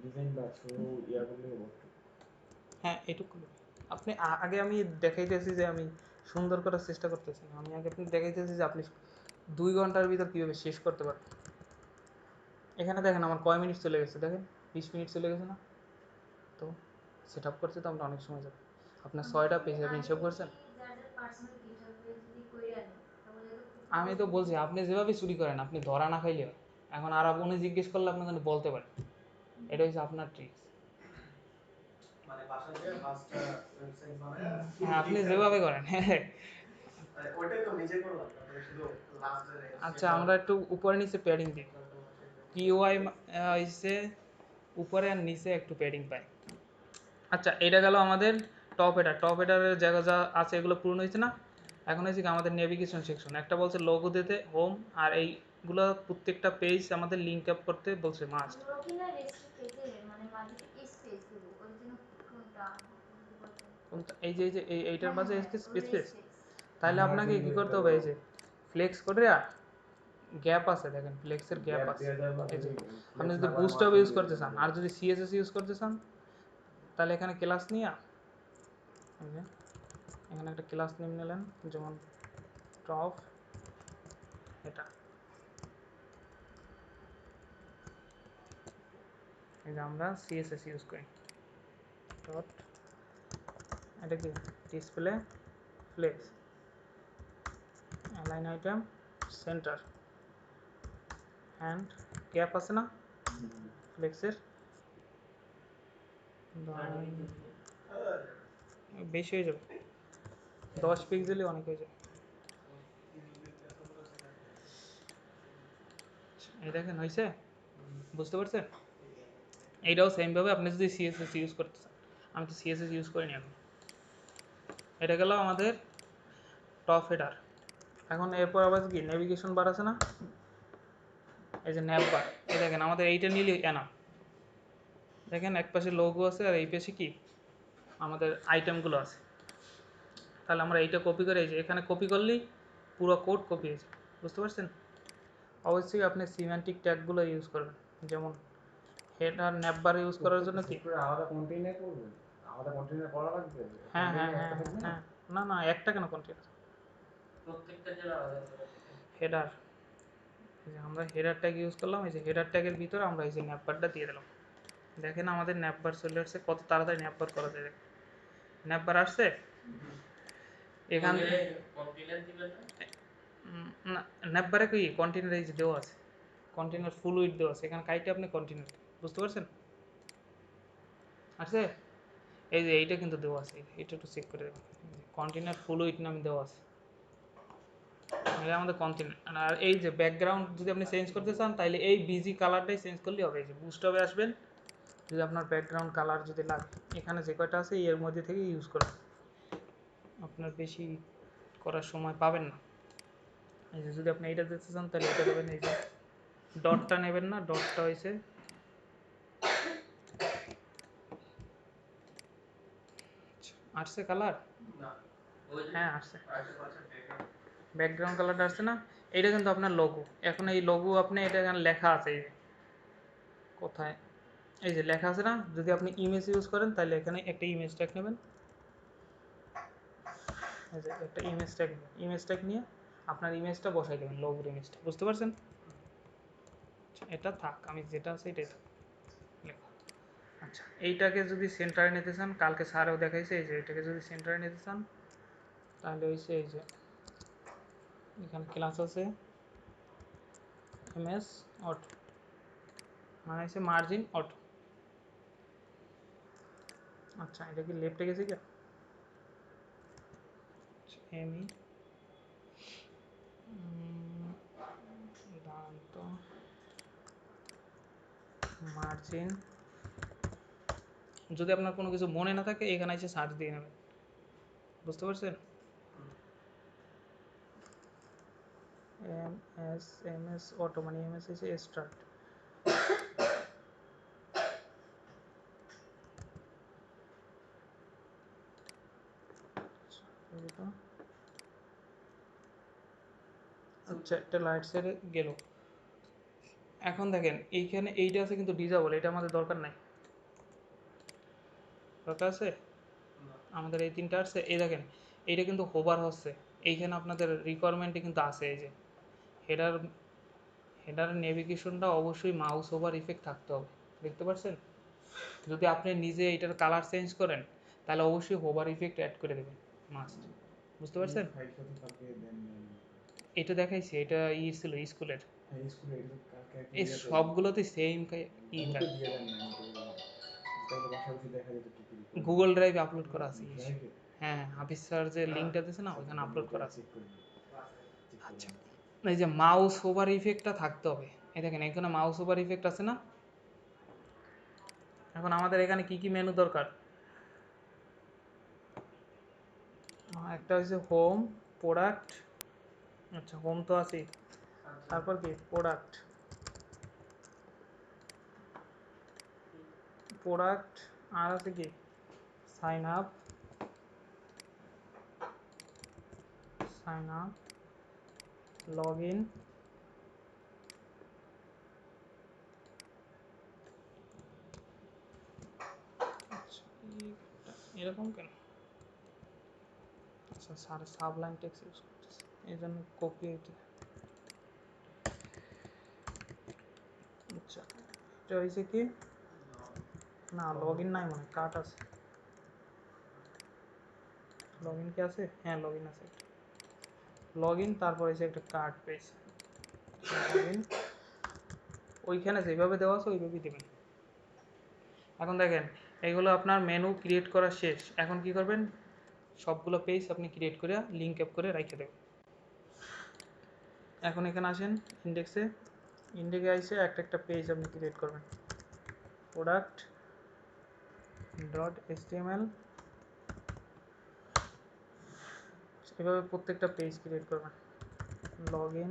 ডিজাইন বা শুধু ইয়া করলে হবে একটু। হ্যাঁ এটুকু আপনি আগে আমি দেখাইতেছি যে আমি সুন্দর করার চেষ্টা করতেছি না, আমি আগে আপনি দেখাইতেছি যে আপনি 2 ঘন্টার ভিতর কীভাবে শেষ করতে পারবেন। এখানে দেখেন আমার কয় মিনিট চলে গেছে, দেখেন 20 মিনিট চলে গেছে না? তো সেট আপ করতে তো আমরা অনেক সময় যাবে। আপনার 6টা পেজ আপনি হিসাব করছেন। আমি তো বলছি আপনি যেভাবে চুরি করেন আপনি ধরা না খাইলে হয়। এখন আর উনি জিজ্ঞেস করলে আপনি কিন্তু বলতে পারেন, এটা হচ্ছে আপনার ট্রিক্স। মানে বাসা থেকে 5টা ওয়েবসাইট বানায় হ্যাঁ আপনি যেভাবে করেন। ওইটাই তো নিজে করলাম, তারপরে শুধু লাস্টে আচ্ছা আমরা একটু উপরে নিচে প্যাডিং দিই, পিওয়াই হচ্ছে উপরে আর নিচে একটু প্যাডিং পাই। আচ্ছা এটা গেল আমাদের টপ হেডারের জায়গা যা আছে এগুলো পূরণ হয়েছে না? এখন হয়েছে কি আমাদের নেভিগেশন সেকশন, একটা বলছে লোগো দিতে হোম, আর এইগুলো প্রত্যেকটা পেজ আমাদের লিঙ্ক আপ করতে বলছে মাস্ট। এই যে এইটার মাঝে স্পেস, তাহলে আপনাকে কি করতে হবে, এই যে ফ্লেক্স করে গ্যাপ আছে দেখেন, ফ্লেক্সের গ্যাপ আছে। এই যে আপনি যদি বুস্টআপ ইউজ করতে চান আর যদি সিএসএস ইউজ করতে চান তাহলে এখানে ক্লাস নিয়ে এই যে এখানে একটা ক্লাস নেম নিলেন, যেমন টপ এটা, এই যে আমরা সিএসএস ইউজ করি ডট, এটা কি display flakes align item centre and gap আছে না ফ্লেক্সের, বেশি হয়ে যাবে, 10 পিক্সেলই অনেক হয়ে যাবে। এই দেখেন হয়েছে, বুঝতে পারছেন? এইটাও সেমভাবে আপনি যদি সিএসএস ইউজ করতে চান, আমি তো সিএসএস ইউজ করিনি এখন। এটা গেল আমাদের টপ হেডার। এখন এরপর আবার কি নেভিগেশন বার আছে না, এই যে ন্যাপ বার, এই দেখেন আমাদের এইটা নিলে এনা, দেখেন এক পাশে লোগো আছে আর এই পাশে কি আমাদের আইটেমগুলো আছে। তাহলে আমরা এইটা কপি করে এই যে এখানে কপি করলেই পুরো কোড কপি হয়েছে, বুঝতে পারছেন? অবশ্যই আপনি সিম্যান্টিক ট্যাগগুলো ইউজ করবেন, যেমন হেডার ন্যাপ বার ইউজ করার জন্য কি আলাদা কন্টেইনার করবেন, আলাদা কন্টেইনার করা লাগবে। হ্যাঁ হ্যাঁ কন্টেইনার হ্যাঁ একটা থাকবে না? হ্যাঁ, না না একটা কেন কন্টেনার, প্রত্যেকটা জেলা আলাদা আলাদা। হেডার, এই যে আমরা হেডার ট্যাগ ইউজ করলাম, এই যে হেডার ট্যাগের ভিতরে আমরা এই যে ন্যাপ বারটা দিয়ে দিলাম। দেখেন আমাদের ন্যাপ বার চলে আসছে, কত তাড়াতাড়ি ন্যাপ বার করা যায়, দেখেন ন্যাপ বার আসছে এখান কন্টেইনার দিবেন না, না ন্যাপ বারে কি কন্টেনার এই যে দেওয়া আছে, কন্টেনার ফুল উইথ দেওয়া আছে, এখানে কাইটে আপনি কন্টেনার, বুঝতে পারছেন? আছে এই যে এইটা কিন্তু দেওয়া আছে, এটা একটু চেক করে দেবেন, কন্টেনার ফুল উইথ নামে দেওয়া আছে, এটা আমাদের কন্টেনার। আর এই যে ব্যাকগ্রাউন্ড যদি আপনি চেঞ্জ করতে চান তাহলে এই বিজি কালারটাই চেঞ্জ করলেই হবে, এই যে বুস্ট হবে আসবেন, যদি আপনার ব্যাকগ্রাউন্ড কালার যদি লাগে এখানে যে কয়টা আছে এর মধ্যে থেকে ইউজ করবেন, আপনার বেশি করার সময় পাবেন না। এই যে যদি আপনি এইটা দিতে চান তাহলে এটা দেবেন, এই যে ডটটা নেবেন না, ডটটা হয়েছে আসছে কালার, না ওই যে হ্যাঁ আসছে আরেকটা কথা ব্যাকগ্রাউন্ড ব্যাকগ্রাউন্ড কালারটা আসছে না, এইটা কিন্তু আপনার লোগো। এখন এই লোগো আপনি এটা এখানে লেখা আছে, এই যে কোথায় এই যে লেখা আছে না, যদি আপনি ইমেজ ইউজ করেন তাহলে এখানে একটা ইমেজ ট্যাগ নেবেন, এই যে একটা ইমেজ ট্যাগ নিয়ে আপনার ইমেজটা বসাই দেবেন, লোগোর ইমেজটা, বুঝতে পারছেন? এটা থাক, আমি যেটা আছে এটাই থাক লেখা। আচ্ছা এইটাকে যদি সেন্টারে নিতে চান, কালকে স্যারেও দেখাইছে, এই যে এটাকে যদি সেন্টারে নিতে চান তাহলে হয়েছে এই যে এখানে ক্লাস আছে এমএস অটো, মানে হচ্ছে মার্জিন অটো। আচ্ছা এটা কি লেফটে গেছে কি এমই দাঁড়ান তো, মার্জিন, যদি আপনার কোনো কিছু মনে না থাকে এখানে এসে সার্চ দিয়ে নেবেন, বুঝতে পারছেন? এম এস অটো মানে এমএস এসে স্টার্ট, আচ্ছা একটা লাইট সাইডে গেল। এখন দেখেন এইখানে এইটা আছে কিন্তু ডিজেবল, এটা আমাদের দরকার নাই, দরকার আছে? আমাদের এই তিনটা আসছে, এই দেখেন এইটা কিন্তু হোভার হচ্ছে, এইখানে আপনাদের রিকোয়ারমেন্টে কিন্তু আছে এই যে হেডার, হেডার নেভিগেশনটা অবশ্যই মাউস ওভার ইফেক্ট থাকতে হবে, দেখতে পাচ্ছেন? যদি আপনি নিজে এটার কালার চেঞ্জ করেন তাহলে অবশ্যই হোভার ইফেক্ট অ্যাড করে দেবেন, মাস্ট, বুঝতে পারছেন? ফাইলটা তো কালকে দেন নাই। এটা দেখাইছি, এটা ছিল স্কুলের, হ্যাঁ স্কুলে এটা তো কালকে একটা এই ইয়েতে সবগুলোতে সেম গ্রুপে দিয়ে দেন নাই, আমি তো তাহলে পাশাপাশি দেখা যেত কি কি রিকোয়ারমেন্ট। গুগল ড্রাইভে আপলোড করা আছে। ড্রাইভে হ্যাঁ, হাফিজ স্যার যে লিঙ্কটা দিয়েছে না ওখানে আপলোড করা আছে। চেক করে নিই, চেক করে আচ্ছা, নিই। এই যে মাউস ওভার ইফেক্টটা থাকতে হবে, এই দেখেন এখানে মাউস ওভার ইফেক্ট আছে না। এখন আমাদের এখানে কি কি মেনু দরকার, একটা হচ্ছে হোম, প্রোডাক্ট, আচ্ছা হোম তো আছে, তারপর কি প্রোডাক্ট, প্রোডাক্ট আর আছে কি sign up, sign up, log in, আচ্ছা এরকম কেন, আচ্ছা স্যার সাবলাইম টেক্সট ইউজ করতেছে এই জন্য কপি হইতে, আচ্ছা এটা হয়েছে কি না লগ ইন নাই মনে কার্ড আছে, লগ ইন কি আছে, হ্যাঁ লগ ইন আছে, লগ ইন তারপর এসে একটা কার্ড পেয়েছে, লগ ইন ওইখানে যেভাবে দেওয়া আছে ওইভাবেই দেবেন। এখন দেখেন এগুলো আপনার মেনু ক্রিয়েট করা শেষ, এখন কি করবেন, সবগুলো পেজ আপনি ক্রিয়েট করে লিঙ্ক অ্যাপ করে রেখে দেবেন। এখন এখানে আসেন ইন্ডেক্সে, ইন্ডেক্সে এসে একটা একটা পেজ আপনি ক্রিয়েট করবেন, প্রোডাক্ট ডট এচটিএমএল, এভাবে প্রত্যেকটা পেজ ক্রিয়েট করবেন, লগ ইন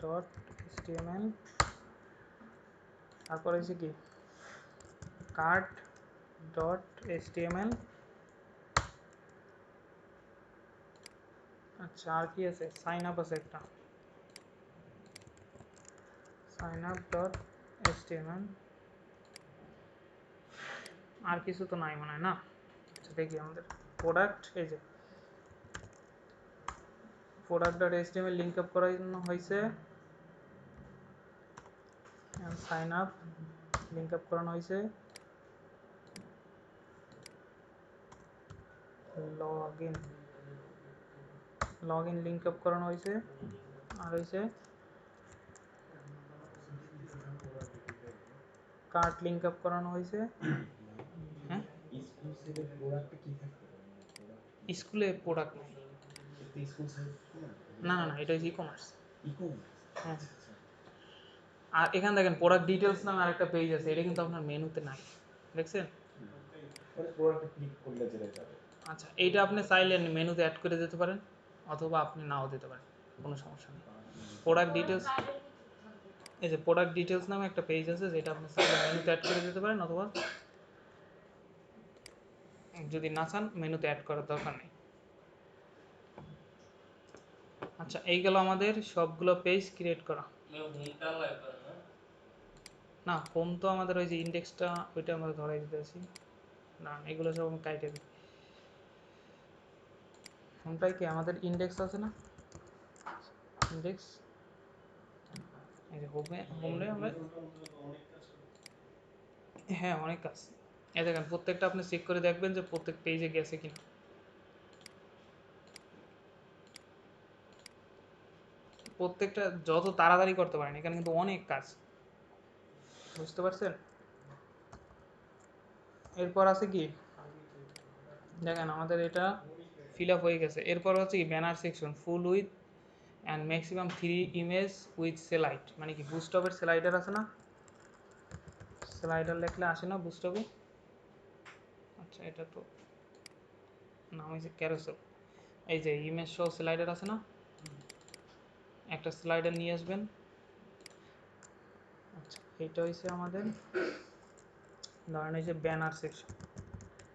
ডট এচটিএমএল, তারপর এসে কি কার্ট ডট এচটিএমএল, আচ্ছা আর কি আছে, সাইন আপ আছে একটা, সাইন আপ ডট এচটিএমএল, আর কিছু তো নাই মনে হয় না। আচ্ছা দেখি আমাদের প্রোডাক্ট, এই যে product dot HTML link up করানো হয়েছে, সাইন আপ লিঙ্ক আপ করানো হয়েছে, log in, log in link up করানো হয়েছে, আর হয়েছে কার্ট লিঙ্ক আপ করানো হয়েছে। হ্যাঁ স্কুল সাইডের প্রোডাক্টে কি থাকতে পারে, মানে প্রোডাক্ট কি স্কুলে প্রোডাক্ট নেই, এটা স্কুল সাইড না, না না না এটা হচ্ছে ই কমার্স। ই-কমার্স। হ্যাঁ, আচ্ছা আচ্ছা, আর এখানে দেখেন প্রোডাক্ট ডিটেলস নামে আরেকটা পেজ আছে, এটা কিন্তু আপনার মেনুতে নাই, দেখছেন? মানে প্রোডাক্টে ক্লিক করলে যেটা যাবে। আচ্ছা এইটা আপনি চাইলে মেনুতে অ্যাড করে দিতে পারেন অথবা আপনি নাও দিতে পারেন, কোনো সমস্যা নেই। প্রোডাক্ট ডিটেলস, এই যে প্রোডাক্ট ডিটেলস নামে একটা পেজ আছে যেটা আপনি চাইলে মেনুতে অ্যাড করে দিতে পারেন অথবা যদি না চান মেনুতে অ্যাড করার দরকার নেই। আচ্ছা এই গেল আমাদের সবগুলো পেজ ক্রিয়েট করা। হোমটা লাগবে না, না হোম তো আমাদের ওই যে ইন্ডেক্সটা ওইটা আমরা ধরাই দিতেছি, না এগুলো সব আমি কাইটে দিই। হোমটাই কি আমাদের ইন্ডেক্স আছে না, ইন্ডেক্স, এই যে হোমে, হোমে আমরা, হ্যাঁ অনেক কাজ, এই দেখেন প্রত্যেকটা আপনি চেক করে দেখবেন যে প্রত্যেক পেজে গেছে কিনা, প্রত্যেকটা যত তাড়াতাড়ি করতে পারেন, এখানে কিন্তু অনেক কাজ, বুঝতে পারছেন? এরপর আছে কি দেখেন আমাদের এটা ফিল আপ হয়ে গেছে, এরপর হচ্ছে কি banner section full with and maximum 3 image with slide, মানে কি বুস্টপের স্লাইডার আছে না, স্লাইডার লিখলে আসে না বুস্টপে, আচ্ছা এটা তো নাম হয়েছে ক্যারোসেল, এই যে ইমেজ সহ স্লাইডার আছে না, একটা স্লাইডার নিয়ে আসবেন। আচ্ছা এইটা হয়েছে আমাদের ধরেন এই যে ব্যানার সেকশন,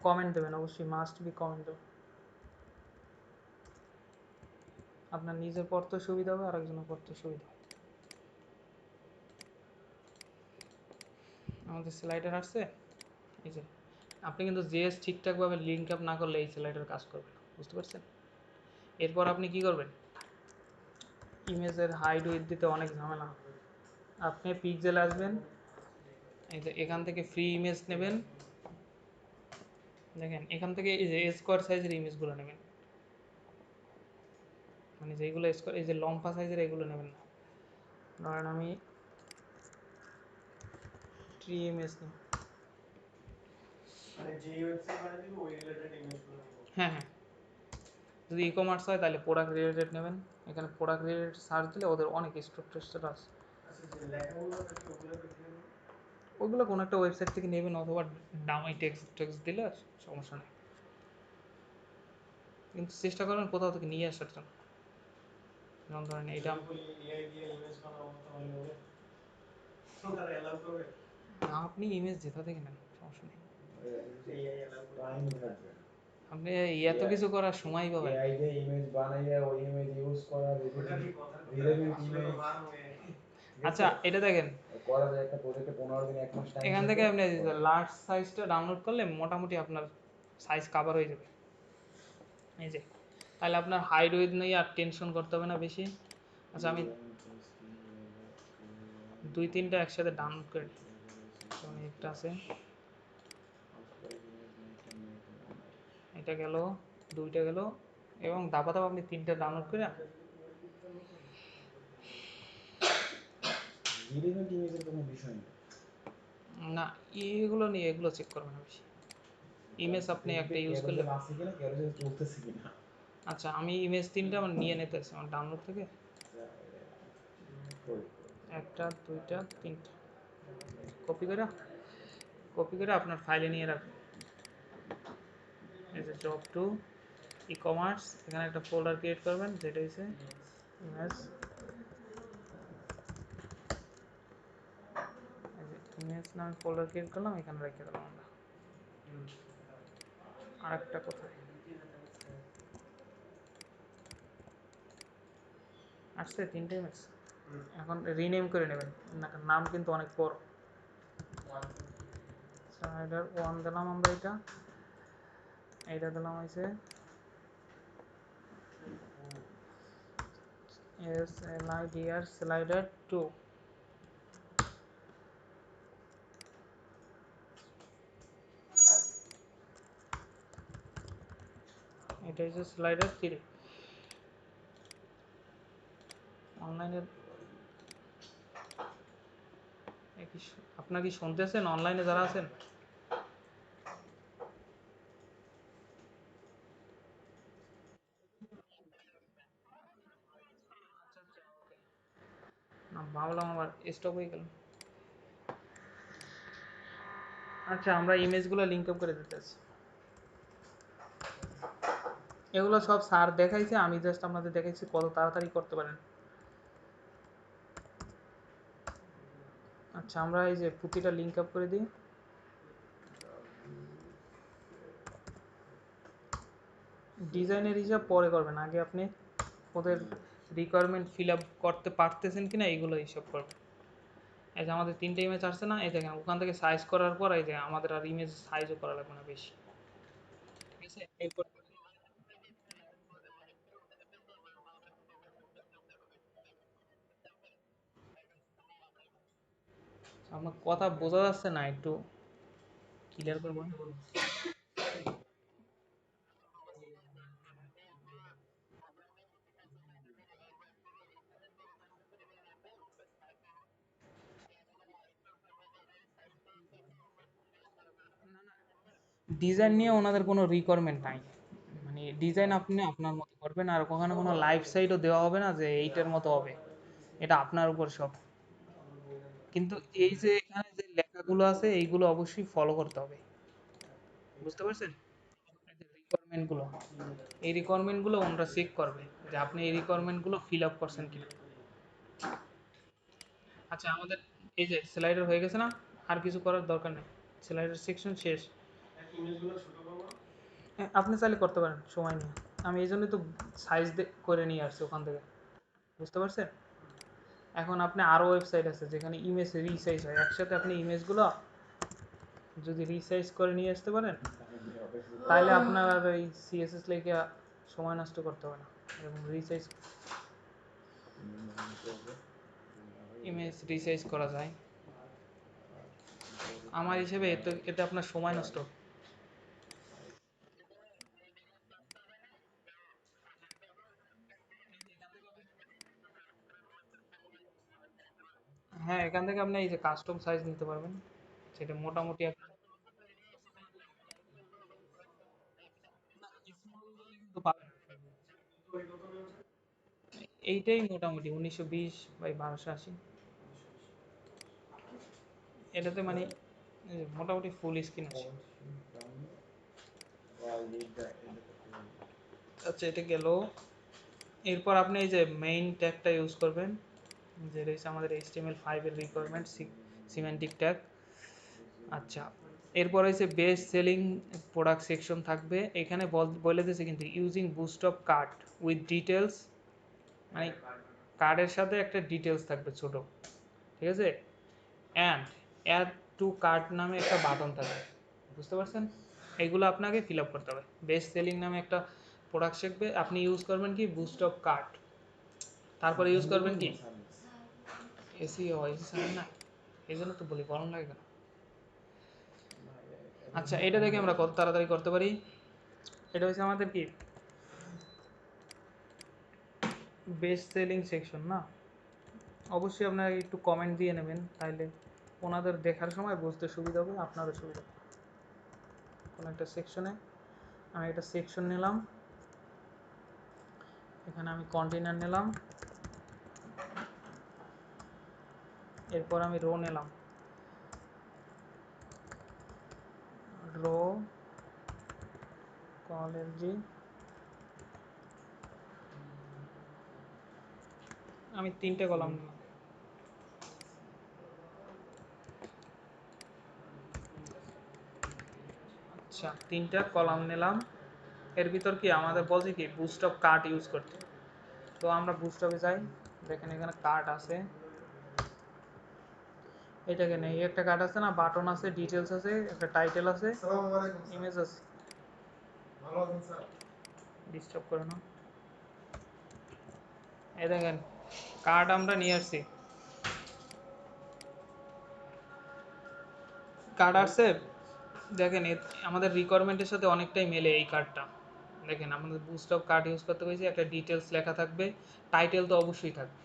কমেন্ট দেবেন অবশ্যই, মাস্ট বি কমেন্ট দেবেন, আপনার নিজের পড়তে সুবিধা হবে আর একজনের পড়তে সুবিধা হবে। আমাদের স্লাইডার আসছে, এই যে আপনি কিন্তু জেএস ঠিকঠাকভাবে লিঙ্ক আপ না করলে এই স্লাইডের কাজ করবে না, বুঝতে পারছেন? এরপর আপনি কি করবেন, ইমেজের হাইড উইথ দিতে অনেক ঝামেলা। আপনি পিক্সেলে আসবেন, এই যে এখান থেকে ফ্রি ইমেজ নেবেন, দেখেন এখান থেকে এই যে স্কোয়ার সাইজের ইমেজগুলো নেবেন, মানে যেগুলো স্কোয়ার, এই যে লম্বা সাইজের এগুলো নেবেন না। ধরেন আমি ট্রি ইমেজ নিই, মানে যে ওয়েবসাইট বানিয়ে দিব ওই রিলেটেড ইমেজগুলো নিব। হ্যাঁ হ্যাঁ, যদি ই কমার্স হয় তাহলে প্রোডাক্ট রিলেটেড নেবেন। এখানে প্রোডাক্ট রিলেটেড সার্চ দিলে ওদের অনেক স্ট্রাকচার আছে। আচ্ছা যে লেখাগুলো থাকে ওগুলো কোথায় নেব? ওইগুলো কোনো একটা ওয়েবসাইট থেকে নেবেন, অথবা দামাই টেক্সট টেক্সট দিলে সমস্যা নেই, কিন্তু চেষ্টা করবেন কোথাও থেকে নিয়ে আসার জন্য। যেমন ধরেন এইটা যদি বলি এআই দিয়ে ইমেজ বানাবো তাহলে হবে? ওরা এলাও করবে? আপনি ইমেজ যেটা থেকে নেন, সমস্যা নেই। এআই এলাও করবে? টাইম থাকবে না। আপনি এত কিছু করার সময় পাবেন। এআই দিয়ে ইমেজ বানাইয়া ওই ইমেজ ইউজ করা, ওটা কি কথা রিলেভেন্ট আসলে তো ইমেজ, বার হয়ে আচ্ছা এটা দেখেন, করা যায় একটা প্রজেক্টে 15 দিন 1 মাস টাইম এখান থেকে থাকে। আপনি লার্জ সাইজটা ডাউনলোড করলে মোটামুটি আপনার সাইজ কাভার হয়ে যাবে। এই যে, তাহলে আপনার হাইড উইথ নিয়ে আর টেনশন করতে হবে না বেশি। আচ্ছা আমি 2-3টা একসাথে ডাউনলোড করে নিই। যেমন একটা আছে, এটা গেল, 2টা গেল, এবং দাবা দাবা আপনি 3টা ডাউনলোড করে, রিলেভেন্ট ইমেজের কোনো বিষয় নেই। না এগুলো নিয়ে এগুলো চেক করবেন না বেশি। ইমেজ আপনি একটা ইউজ করলে, আছে কিনা, ক্যারোসেল চলতেছে কিনা। আচ্ছা আমি ইমেজ 3টা আমার নিয়ে নিতেছি আমার ডাউনলোড থেকে, কই, 1টা 2টা 3টা কপি করে আপনার ফাইলে নিয়ে রাখবেন। এই যে জব টু ই কমার্স, এখানে একটা ফোল্ডার ক্রিয়েট করবেন যেটা হচ্ছে ইমেজ, এই যে ইমেজ নামে ফোল্ডার ক্রিয়েট করলাম, এখানে রেখে দিলাম আমরা। আর একটা কোথায় আসছে, 3টে ইমেজ, এখন রিনেম করে নেবেন, নাম কিন্তু অনেক বড়। স্লাইডার 1 দিলাম আমরা, এইটা দিলাম হয়েছে SLIDR স্লাইডার 2, এটা হচ্ছে স্লাইডার 3। অনলাইনে আপনার কি শুনতেছেন অনলাইনে যারা আছেন? না ভাবলাম আবার স্টপ হয়ে গেল। আচ্ছা আমরা ইমেজগুলো লিঙ্ক আপ করে দিতেছি, এগুলো সব স্যার দেখাইছে, আমি জাস্ট আপনাদের দেখাইছি কত তাড়াতাড়ি করতে পারেন। আচ্ছা আমরা এই যে প্রতিটা লিঙ্ক আপ করে দিই। ডিজাইনের হিসাব পরে করবেন, আগে আপনি ওদের রিকোয়ারমেন্ট ফিল আপ করতে পারতেছেন কিনা এইগুলো হিসাব করবেন। এই যে আমাদের 3টে ইমেজ আসছে না, এই দেখেন ওখান থেকে সাইজ করার পর এই যে আমাদের আর ইমেজ সাইজও করা লাগবে না বেশি, ঠিক আছে? এরপর আমার কথা বোঝা যাচ্ছে না, একটু ক্লিয়ার করবো। ডিজাইন নিয়ে ওনাদের কোনো রিকোয়ারমেন্ট নাই, মানে ডিজাইন আপনি আপনার মতো করবেন, আর কখনো কোনো লাইফ সাইডও দেওয়া হবে না যে এইটার মতো হবে, এটা আপনার উপর সব। কিন্তু এই যে এখানে যে লেখাগুলো আছে এইগুলো অবশ্যই ফলো করতে হবে, বুঝতে পারছেন? রিকোয়ারমেন্টগুলো, এই রিকোয়ারমেন্টগুলো ওনারা চেক করবে যে আপনি এই রিকোয়ারমেন্টগুলো ফিল আপ করছেন কিনা। আচ্ছা আমাদের এই যে স্লাইডার হয়ে গেছে না, আর কিছু করার দরকার নেই, স্লাইডার সেকশন শেষ। ইমেজগুলো ছোট করবো? হ্যাঁ, আপনি চাইলে করতে পারেন সময় নিয়ে, আমি এই জন্যই তো সাইজ করে নিয়ে আসছি ওখান থেকে, বুঝতে পারছেন? এখন আপনি আরও ওয়েবসাইট আছে যেখানে ইমেজ রিসাইজ হয়, একসাথে আপনি ইমেজগুলো যদি রিসাইজ করে নিয়ে আসতে পারেন তাহলে কি হবে? তাহলে আপনার আর ওই সিএসএস লেখে সময় নষ্ট করতে হবে না, এবং রিসাইজ ইমেজ রিসাইজ করা যায়। আমার হিসেবে এতে এতে আপনার সময় নষ্ট। হ্যাঁ, এখান থেকে আপনি এই যে কাস্টম সাইজ নিতে পারবেন, সেটা মোটামুটি কিন্তু পাবেন। এইটাই মোটামুটি 1920 বাই 1280। এটাতে মানে এই যে মোটামুটি ফুল স্ক্রিন আছে। আচ্ছা, এটা গেল। এরপর আপনি এই যে মেইন ট্যাগটা ইউজ করবেন, যে রয়েছে আমাদের HTML5 এর রিকোয়ারমেন্ট সিমেন্টিক ট্যাগ। আচ্ছা, এরপর হচ্ছে বেস্ট সেলিং প্রোডাক্ট সেকশন থাকবে। এখানে বলে দিয়েছে কিন্তু ইউজিং বুস্টঅপ কার্ট উইথ ডিটেলস, মানে কার্ডের সাথে একটা ডিটেলস থাকবে ছোট, ঠিক আছে। অ্যান্ড অ্যাড টু কার্ট নামে একটা বাটন থাকবে, বুঝতে পারছেন? এগুলো আপনাকে ফিল আপ করতে হবে। বেস্ট সেলিং নামে একটা প্রোডাক্ট শিখবে, আপনি ইউজ করবেন কি বুস্টঅপ কার্ট, তারপরে ইউজ করবেন কি এসিও না, এই জন্য তো বলি গরম লাগে কেন। আচ্ছা, এটা দেখে আমরা কত তাড়াতাড়ি করতে পারি। এটা হচ্ছে আমাদের কি বেস্ট সেলিং সেকশন না। অবশ্যই আপনারা একটু কমেন্ট দিয়ে নেবেন, তাইলে ওনাদের দেখার সময় বুঝতে সুবিধা হবে, আপনারও সুবিধা হবে। কোনো একটা সেকশনে আমি একটা সেকশন নিলাম, এখানে আমি কন্টেনার নিলাম, এরপর আমি রো নিলাম, রো কলেজি, আমি 3টে কলাম নিলাম। আচ্ছা, 3টা কলাম নিলাম। এর ভিতর কি আমাদের বলছে কি বুস্টঅপ কার্ট ইউজ করতে। তো আমরা বুস্টঅপে যাই, দেখেন এখানে কার্ট আছে, এটাকে নেই, একটা কার্ড আছে না, বাটন আছে, ডিটেলস আছে, একটা টাইটেল আছে, ইমেজ আছে। ভালো আছেন স্যার? ডিস্টার্ব করে না। এই দেখেন কার্ড আমরা নিয়ে আসছি, কার্ড আসছে। দেখেন আমাদের রিকোয়ারমেন্টের সাথে অনেকটাই মেলে এই কার্ডটা। দেখেন আমাদের বুস্টঅপ কার্ড ইউজ করতে হয়েছে, একটা ডিটেলস লেখা থাকবে, টাইটেল তো অবশ্যই থাকবে।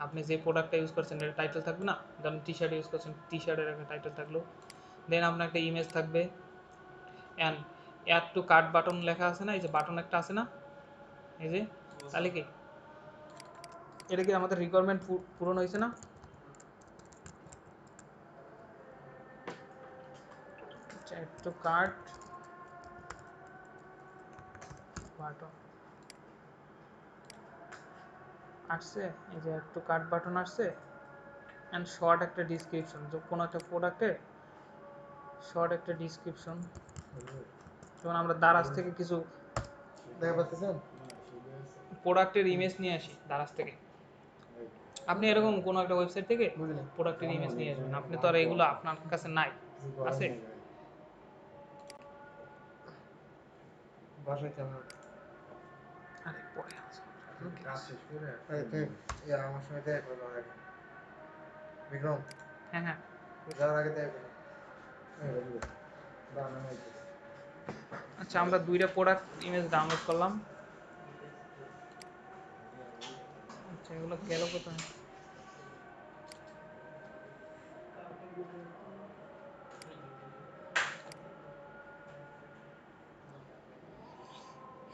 আপনি যে প্রোডাক্টটা ইউজ করছেন এর টাইটেল থাকবে না, ধরুন টি শার্ট ইউজ করছেন, টি শার্টের একটা টাইটেল থাকলো। দেন আপনার একটা ইমেজ থাকবে, and add to cart button লেখা আছে না, এই যে বাটন একটা আছে না, এই যে, তাহলে কি এটা কি আমাদের রিকোয়ারমেন্ট পূরণ হয়েছে না? অ্যাড টু কার্ট বাটন আসছে, এই যে একটু কার্ট বাটন আসছে, অ্যান্ড শর্ট একটা ডিসক্রিপশন, যে কোনো একটা প্রোডাক্টের শর্ট একটা ডিসক্রিপশন। যেমন আমরা দারাজ থেকে কিছু দেখা পাচ্ছেন প্রোডাক্টের ইমেজ নিয়ে আসি দারাজ থেকে, আপনি এরকম কোনো একটা ওয়েবসাইট থেকে প্রোডাক্টের ইমেজ নিয়ে আসবেন, আপনি তো আর এগুলো আপনার কাছে নাই, আছে বাসায় কেমন? আরে পরে আছে কাজ শেষ করে আমার সঙ্গে দেখা করলো আগে বিক্রম। হ্যাঁ হ্যাঁ, যাওয়ার আগে দেখা করো। আচ্ছা, আমরা 2টা প্রোডাক্ট ইমেজ ডাউনলোড করলাম। আচ্ছা, এগুলো গেল কোথায়?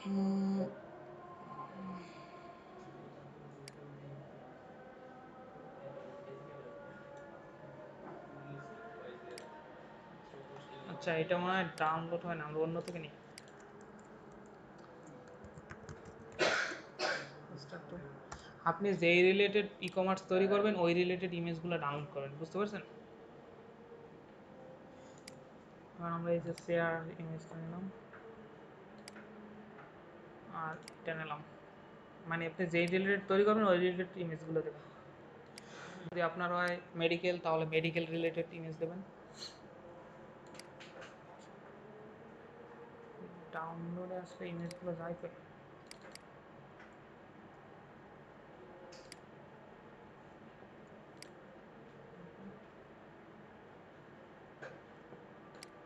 হুম, আচ্ছা, এটা মনে হয় ডাউনলোড হয় না, আমরা অন্য থেকে নিই। আপনি যেই রিলেটেড ই কমার্স তৈরি করবেন ওই রিলেটেড ইমেজগুলো ডাউনলোড করবেন, বুঝতে পারছেন? এবার আমরা এই যে শেয়ার ইমেজটা নিলাম আর এটা নিলাম, মানে আপনি যেই রিলেটেড তৈরি করবেন ওই রিলেটেড ইমেজগুলো দেবেন। যদি আপনার হয় মেডিকেল, তাহলে মেডিকেল রিলেটেড ইমেজ দেবেন। ডাউনলোডে আসলে ইমেজগুলো যাই করে।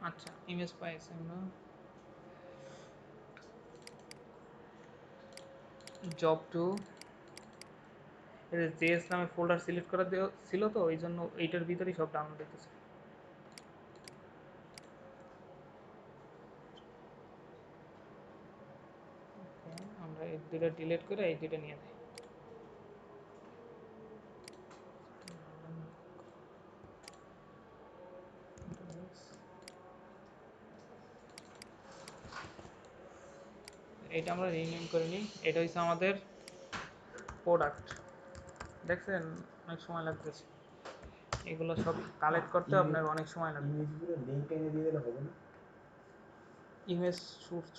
আচ্ছা ইমেজ পাইছি আমরা। জব টু জেএস নামে ফোল্ডার সিলেক্ট করা ছিল তো এই জন্য এইটার ভিতরেই সব ডাউনলোড হইতেছে। আমরা এই দুটো ডিলিট করে এই দুটো নিয়ে যাই। এটা আমরা রিনেম করে নিই। এটা হচ্ছে আমাদের প্রোডাক্ট। দেখছেন অনেক সময় লাগতেছে এগুলো সব কালেক্ট করতে, আপনার অনেক সময় লাগবে। ইমেজগুলো লিঙ্ক এনে দিয়ে দিলে হবে না? ইমেজ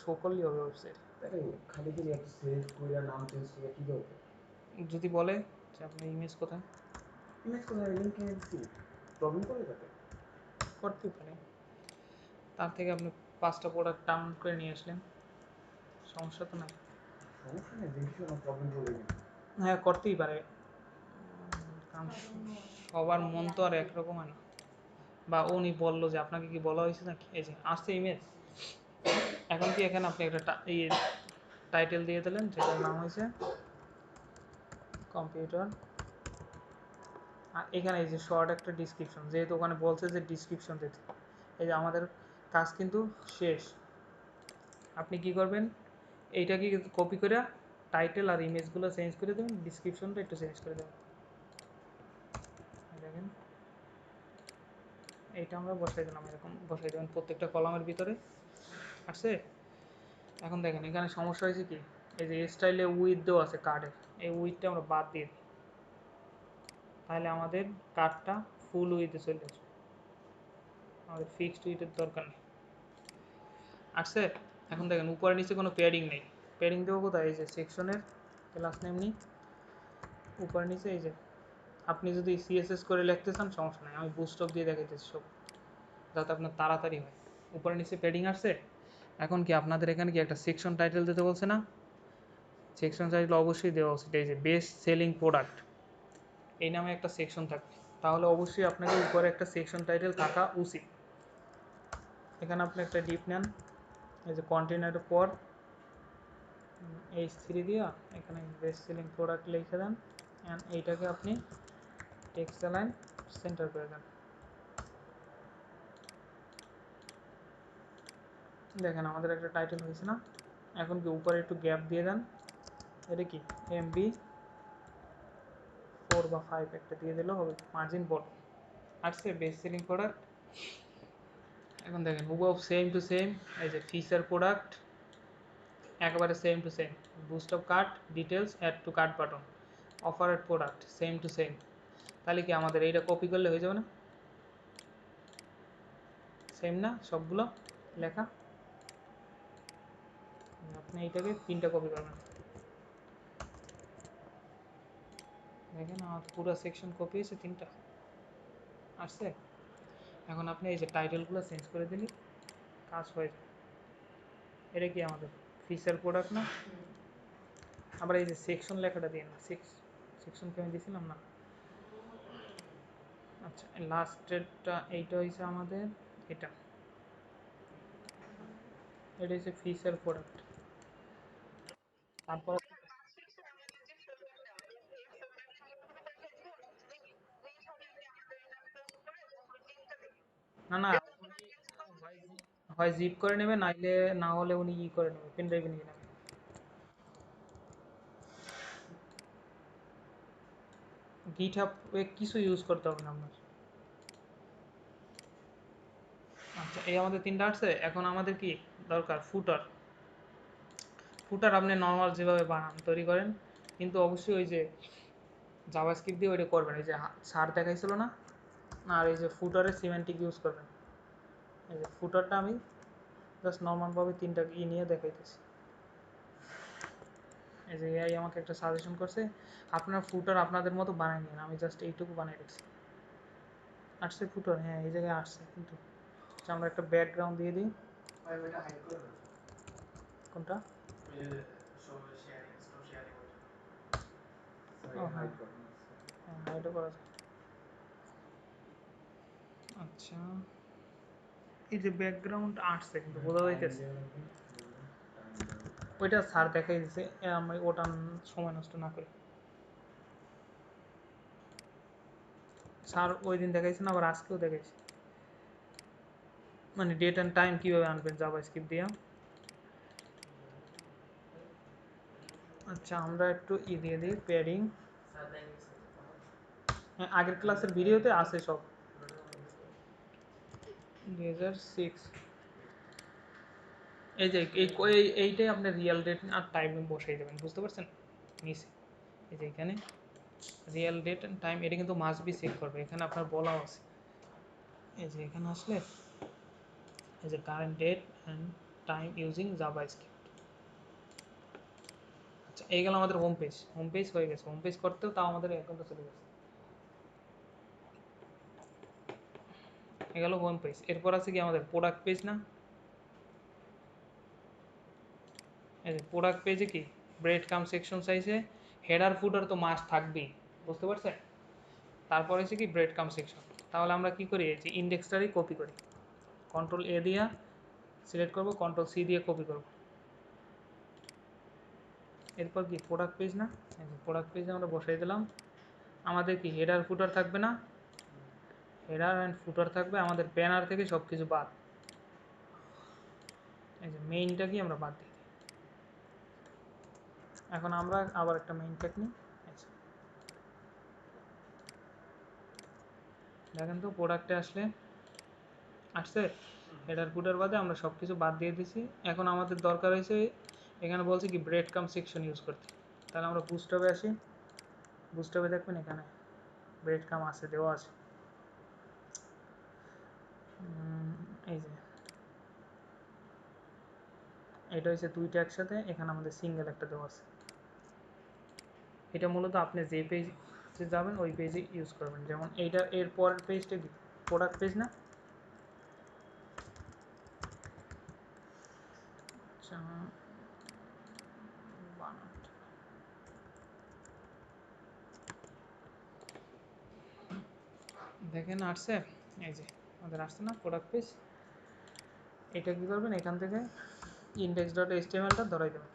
শো করলেই হবে ওয়েবসাইট। আরে খালি খালি একটা সেভ করে নাম চেঞ্জ করে কি দরকার? যদি বলে যে আপনার ইমেজ কোথায়, ইমেজ কোথায় লিঙ্ক এনে দিচ্ছি, প্রবলেম করে যাবে। করতেই পারে। তার থেকে আপনি 5টা প্রোডাক্ট ডাউনলোড করে নিয়ে আসলেন, সমস্যা তো নাই। সমস্যা নেই, দেখি শোনো প্রবলেম করবে কিনা। হ্যাঁ করতেই পারে, কারণ সবার মন তো আর একরকম হয় না। বা উনি বললো যে আপনাকে কি বলা হয়েছে নাকি, এই যে আসছে ইমেজ, এখন কি এখানে আপনি একটা টাইটেল দিয়ে দিলেন যেটার নাম হয়েছে কম্পিউটার, আর এখানে এই যে শর্ট একটা ডিসক্রিপশন, যেহেতু ওখানে বলছে যে ডিসক্রিপশন দিতে। এই যে আমাদের কাজ কিন্তু শেষ। আপনি কি করবেন, এইটাকে কপি করে টাইটেল আর ইমেজগুলো চেঞ্জ করে দেবেন, ডিসক্রিপশনটা একটু চেঞ্জ করে দেবেন। দেখেন এইটা আমরা বসাই দিলাম, এরকম বসাই দেবেন প্রত্যেকটা কলামের ভিতরে। আসছে। এখন দেখেন এখানে সমস্যা হয়েছে কি, এই যে স্টাইলে উইথ দেওয়া আছে কার্ডের, এই উইথটা আমরা বাদ দিয়ে দিই, তাহলে আমাদের কার্ডটা ফুল উইথে চলে আসবে, আমাদের ফিক্সড উইথের দরকার নেই। আসছে। এখন দেখেন উপরে নিচে কোনো প্যাডিং নেই, প্যাডিং দেবো কোথায়, এই যে সেকশনের ক্লাস নেম নিই, উপরে নিচে এই যে আপনি যদি সিএসএস করে লিখতে চান সমস্যা নেই, আমি বুস্টপ দিয়ে দেখাইতেছি সব, যাতে আপনার তাড়াতাড়ি হয়। উপরে নিচে প্যাডিং আসছে। এখন কি আপনাদের এখানে কি একটা সেকশন টাইটেল দিতে বলছে না, সেকশন টাইটেল অবশ্যই দেওয়া উচিত, এই যে বেস্ট সেলিং প্রোডাক্ট এই নামে একটা সেকশন থাকবে, তাহলে অবশ্যই আপনাকে উপরে একটা সেকশন টাইটেল থাকা উচিত। এখানে আপনি একটা ডিপ নেন, এই যে কন্টেনারের পর H3 দিয়া এখানে বেস্ট সেলিং প্রোডাক্ট লিখে দেন, অ্যান্ড এইটাকে আপনি টেক্সট লাইন সেন্টার করে দেন। দেখেন আমাদের একটা টাইটেল হয়েছে না। এখন কি উপরে একটু গ্যাপ দিয়ে দেন, এটা কি MB4 বা 5 একটা দিয়ে দিলেও হবে, মার্জিন বড় আসছে বেস্ট সেলিং প্রোডাক্ট। এখন দেখেন হুবহু সেম টু সেম, এই যে ফিচার প্রোডাক্ট একেবারে same to same, boost of cart details add to cart button, offered product same to same. তাহলে কি আমাদের এইটা কপি করলে হয়ে যাবে না, সেম না সবগুলো লেখা। আপনি এইটাকে 3টা কপি করবেন, দেখেন আমার পুরো সেকশন কপি হয়েছে 3টা আসছে। এখন আপনি এই যে টাইটেলগুলো চেঞ্জ করে দিলে কাজ হয়ে যায়। এটা কি আমাদের ফিচার প্রোডাক্ট না, আবার এই যে সেকশন লেখাটা দিয়ে না, সেকশন কি আমি দিয়েছিলাম না। আচ্ছা লাস্টেরটা এইটা হয়েছে আমাদের, এটা এটা হচ্ছে ফিচার প্রোডাক্ট। তারপর না না, হয় জিপ করে নেবে, নাইলে না হলে উনি ই করে নেবে, পেন ড্রাইভে নিয়ে নেবে। গিটহাব কিছু ইউজ করতে হবে না আপনার। আচ্ছা এই আমাদের 3টা আসছে। এখন আমাদের কি দরকার, ফুটার। ফুটার আপনি নর্মাল যেভাবে বানান তৈরি করেন, কিন্তু অবশ্যই ওই যে জাভাস্ক্রিপ্ট দিয়ে ওইটা করবেন, এই যে সার দেখাইছিল না, আর এই যে ফুটারে সিমেন্টিক ইউজ করবেন। এই যে ফুটারটা আমি জাস্ট নর্মালভাবে 3টা নিয়ে দেখাইতেছি। এই যে এআই আমাকে একটা সাজেশন করছে, আপনার ফুটার আপনাদের মতো বানাই নিন, আমি জাস্ট এইটুকু বানাই রেখেছি। আসছে ফুটার, হ্যাঁ এই জায়গায় আসছে, কিন্তু আমরা একটা ব্যাকগ্রাউন্ড দিয়ে দিই। কোনটা? ওই যে শেয়ারিং স্টোর শেয়ারিং ওইটা সরি ও হ্যাঁ, হাইড বাটন আছে। হ্যাঁ এটা করা যায়। আচ্ছা, এই যে ব্যাকগ্রাউন্ড আর্টসে কিন্তু বোঝা টাইম যাইতেছে দেওয়া লাগবে, টাইম দেওয়া লাগবে। ওইটা স্যার দেখাই দিছে, আমি ওটা সময় নষ্ট না করি। স্যার ওই দিন দেখাইছে না, আবার আজকেও দেখাইছে, মানে ডেট অ্যান্ড টাইম কিভাবে আনবেন জাভাস্ক্রিপ্ট দিয়ে। আচ্ছা আমরা একটু দিয়ে দিই প্যাডিং। স্যার দেখেছে হ্যাঁ আগের ক্লাসের ভিডিওতে আছে সব। 2006 এই যে এইটাই আপনি রিয়েল ডেট আর টাইম বসাই দেবেন, বুঝতে পারছেন? নিচে এই যে এখানে রিয়েল ডেট অ্যান্ড টাইম, এটা কিন্তু মাস্ট বি চেক করবে, এখানে আপনার বলা আছে। এই যে এখানে আসলে এই যে current date and time using JavaScript. আচ্ছা এই গেল আমাদের হোম পেজ, হোম পেজ হয়ে গেছে। হোম পেজ করতেও তাও আমাদের অ্যাকাউন্টে চলে গেছে। এগুলো হোম পেজ। এরপর আছে কি আমাদের প্রোডাক্ট পেজ না? এই যে প্রোডাক্ট পেজে কি ব্রেড কাম সেকশন সাইজে হেডার ফুটার তো মাস্ট থাকবেই, বুঝতে পারছেন? তারপর হচ্ছে কি ব্রেড কাম সেকশন। তাহলে আমরা কি করি, এই যে ইন্ডেক্সটারই কপি করি, কন্ট্রোল এ দিয়া সিলেক্ট করব, কন্ট্রোল সি দিয়ে কপি করব। এরপর কি প্রোডাক্ট পেজ না? এই যে প্রোডাক্ট পেজে আমরা বসাই দিলাম। আমাদের কি হেডার ফুটার থাকবে না? হেডার অ্যান্ড ফুটার থাকবে, আমাদের ব্যানার থেকে সব কিছু বাদ। এই যে মেইনটা কি আমরা বাদ দিই। এখন আমরা আবার একটা মেইন ট্যাগ নিই। আচ্ছা দেখেন তো প্রোডাক্টে আসছে হেডার ফুটার বাদে আমরা সব কিছু বাদ দিয়ে দিছি। এখন আমাদের দরকার হয়েছে, এখানে বলছে কি ব্রেড কাম সেকশন ইউজ করতে। তাহলে আমরা বুস্টআপে আসি, বুস্টআপে দেখবেন এখানে ব্রেড কাম আছে, দেওয়া আছে। এই যে এটা হচ্ছে দুইটা একসাথে, এখানে আমাদের সিঙ্গেল একটা দেওয়া আছে। এটা মূলত আপনি যে পেজে যাবেন ওই পেজে ইউজ করবেন। যেমন এইটা এর পরের পেজটা কি প্রোডাক্ট পেজ না? আচ্ছা দেখেন আসছে, এই যে আমাদের আসছে না প্রোডাক্ট পেজ। এটা কি করবেন, এখান থেকে ইন্ডেক্স ডট এইচটিএমএলটা ধরাই দেবেন,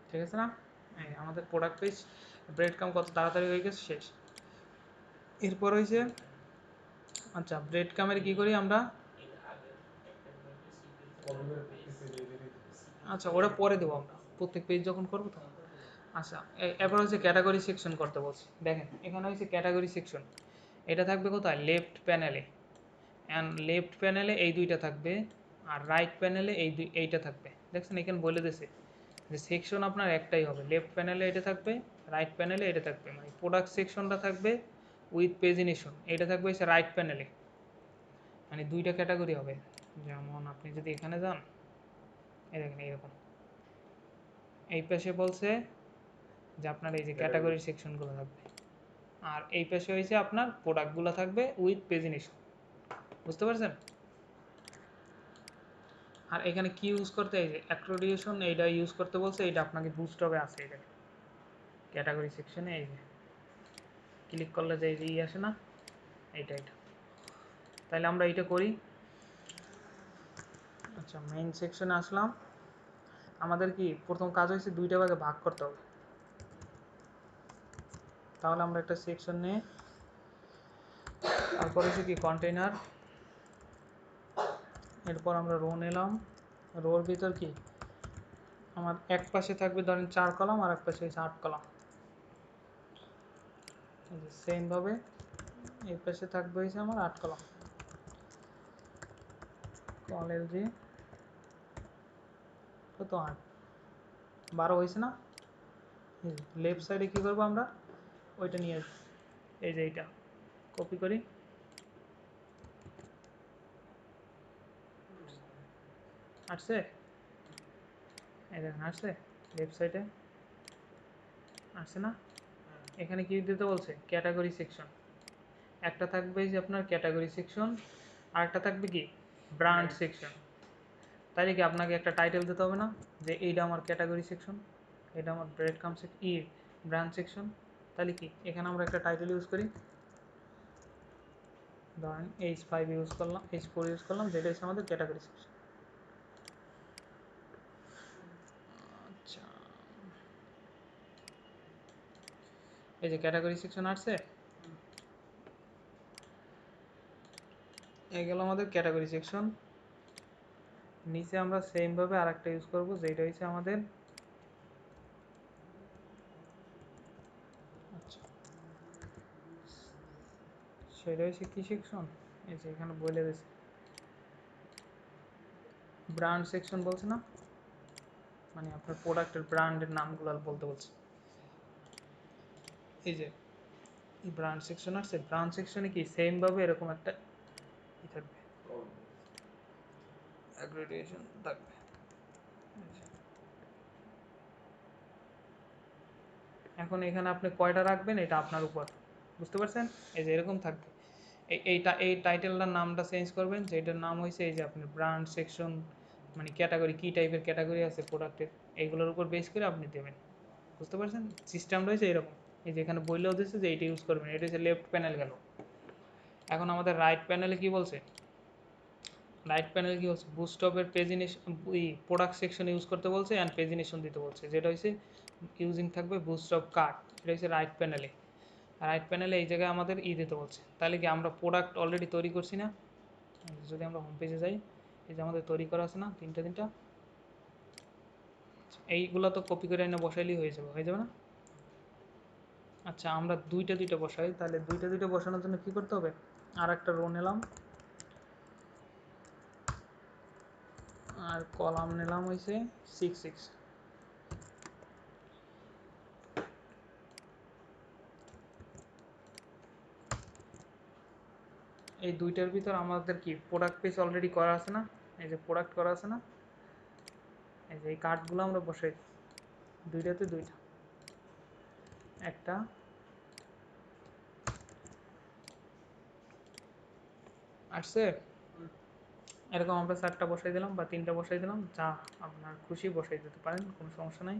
ঠিক আছে না? এই আমাদের প্রোডাক্ট পেজ ব্রেড কাম কত তাড়াতাড়ি হয়ে গেছে, শেষ। এরপর হয়েছে আচ্ছা ব্রেড কামের কি করি আমরা, এর আগের একটা পেজে সিকুয়েন্স কপি করে প্রত্যেক পেজে দিয়ে দিতে হবে। আচ্ছা ওটা পরে দেবো আমরা, প্রত্যেক পেজ যখন করবো তখন। আচ্ছা এরপর হচ্ছে ক্যাটাগরি সেকশন করতে বলছি। দেখেন এখানে হচ্ছে ক্যাটাগরি সেকশন, এটা থাকবে কোথায়, লেফট প্যানেলে। অ্যান্ড লেফট প্যানেলে এই দুইটা থাকবে, আর রাইট প্যানেলে এইটা থাকবে। দেখছেন এখানে বলে দিয়েছে যে সেকশন আপনার একটাই হবে, লেফট প্যানেলে এটা থাকবে, রাইট প্যানেলে এটা থাকবে। মানে প্রোডাক্ট সেকশনটা থাকবে উইথ পেজিনেশন, এটা থাকবে হচ্ছে রাইট প্যানেলে। মানে দুইটা ক্যাটাগরি হবে। যেমন আপনি যদি এখানে যান, এই দেখেন এইরকম, এই পাশে বলছে যে আপনার এই যে ক্যাটাগরি সেকশনগুলো থাকবে, আর এই পাশে হয়েছে আপনার প্রোডাক্টগুলো থাকবে উইথ পেজিনেশন, বুঝতে পারছেন? আর এখানে কি ইউজ করতে, এই যে অ্যাক্রোডিয়েশন এইটা ইউজ করতে বলছে, এটা আপনাকে বুস্টআপে আছে। এটা ক্যাটাগরি সেকশনে এই যে ক্লিক করলে যে এই যে আসে না, এইটা তাহলে আমরা এইটা করি। আচ্ছা মেইন সেকশনে আসলাম, আমাদের কি প্রথম কাজ হয়েছে দুইটা ভাগে ভাগ করতে হবে। তাহলে আমরা একটা সেকশন নিয়ে তারপর হচ্ছে কি কন্টেইনার, এরপর আমরা রো নিলাম। রোর ভিতর কি আমার এক পাশে থাকবে ধরেন 4 কলাম, আর এক পাশে হচ্ছে 8 কলাম। সেম ভাবে এই পাশে থাকবে হচ্ছে আমার 8 কলাম। কল এলজি কত 8 12 হয়েছে না? লেফট সাইডে কি করবো আমরা, ওইটা নিয়ে আসবো, এই যে এইটা কপি করি, আসছে, এই দেখেন আসছে, লেফট সাইডে আসছে না? এখানে কি দিতে বলছে, ক্যাটাগরি সেকশন। একটা থাকবে যে আপনার ক্যাটাগরি সেকশন, আর একটা থাকবে কি ব্র্যান্ড সেকশন। তাইলে কি আপনাকে একটা টাইটেল দিতে হবে না যে এইটা আমার ক্যাটাগরি সেকশন, এটা আমার ব্রেড কাম ব্রাঞ্চ সেকশন। তাহলে কি এখানে আমরা একটা টাইটেল ইউজ করি, ধরেন H5 ইউজ করলাম, H4 ইউজ করলাম, যেটা হচ্ছে আমাদের ক্যাটাগরি সেকশন। আচ্ছা, এই যে ক্যাটাগরি সেকশন আসছে, এই গেল আমাদের ক্যাটাগরি সেকশন। নিচে আমরা সেম ভাবে আরেকটা ইউজ করব, যেটা হচ্ছে আমাদের, আচ্ছা সেটা হচ্ছে কি সেকশন, এই যে এখানে বলে দিয়েছে ব্র্যান্ড সেকশন বলছে না, মানে আপনার প্রোডাক্টের ব্র্যান্ডের নামগুলো বলতে বলছে। এই যে এই ব্র্যান্ড সেকশন আছে, ব্র্যান্ড সেকশনে কি সেম ভাবে এরকম একটা ই থাকবে, অ্যাগ্রিগেশন থাকবে। এখন এখানে আপনি কয়টা রাখবেন এটা আপনার উপর, বুঝতে পারছেন? এই যে এরকম থাকবে। এই টাইটেলটার নামটা চেঞ্জ করবেন, যেটার নাম হয়েছে এই যে আপনার ব্র্যান্ড সেকশন, মানে ক্যাটাগরি, কী টাইপের ক্যাটাগরি আছে প্রোডাক্টের, এইগুলোর উপর বেস করে আপনি দেবেন। বুঝতে পারছেন সিস্টেমটা হয়েছে এরকম। এই যে এখানে বললেও দিচ্ছে যে এইটা ইউজ করবেন, এটা হচ্ছে লেফট প্যানেল গেল। এখন আমাদের রাইট প্যানেলে কি বলছে, রাইট প্যানেলে কি বলছে, বুস্টপের পেজিনেশন, প্রোডাক্ট সেকশন ইউজ করতে বলছে অ্যান্ড পেজিনেশন দিতে বলছে, যেটা হচ্ছে ইউজিং থাকবে বুস্টপ কার্ট, এটা হচ্ছে রাইট প্যানেলে। রাইট প্যানেলে এই জায়গায় আমাদের দিতে বলছে। তাহলে কি আমরা প্রোডাক্ট অলরেডি তৈরি করছি না? যদি আমরা হোম পেজে যাই, এই যে আমাদের তৈরি করা আছে না তিনটা, এইগুলো তো কপি করে এনে বসাইলেই হয়ে যাবে না? আচ্ছা, আমরা দুইটা বসাই, তাহলে দুইটা বসানোর জন্য কি করতে হবে, আর একটা রো নিলাম, আর কলাম নিলাম হয়েছে 6 এই দুইটার ভিতর আমাদের কি প্রোডাক্ট পেজ অলরেডি করা আছে না, এই যে প্রোডাক্ট করা আছে না, এই যে এই কার্ডগুলো আমরা বসাই দিই দুইটাতে দুইটা, একটা আসছে, এরকম আমরা 4টা বসাই দিলাম বা 3টা বসাই দিলাম, যা আপনার খুশি বসাই দিতে পারেন, কোনো সমস্যা নাই।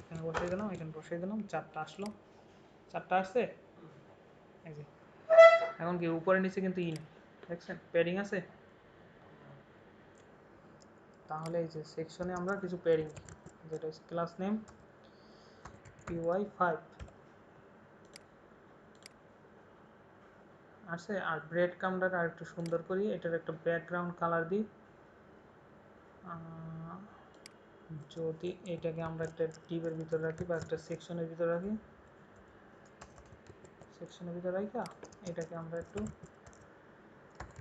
এখানে বসাই দিলাম, এখানে বসাই দিলাম, 4টা আসলো, 4টা আসছে। এই যে এখন কি উপরে নিচে কিন্তু নেই, দেখছেন প্যাডিং আছে। তাহলে এই যে সেকশনে আমরা কিছু প্যাডিং, যেটা হচ্ছে ক্লাস নেম py5 আছে, আর ব্রেড কামটা আর একটু সুন্দর করি, এটার একটা ব্যাকগ্রাউন্ড কালার দিই। যদি এটাকে আমরা একটা ডিপের ভিতরে রাখি বা একটা সেকশনের ভিতরে রাখি, সেকশনের ভিতরে রাখা এটাকে আমরা একটু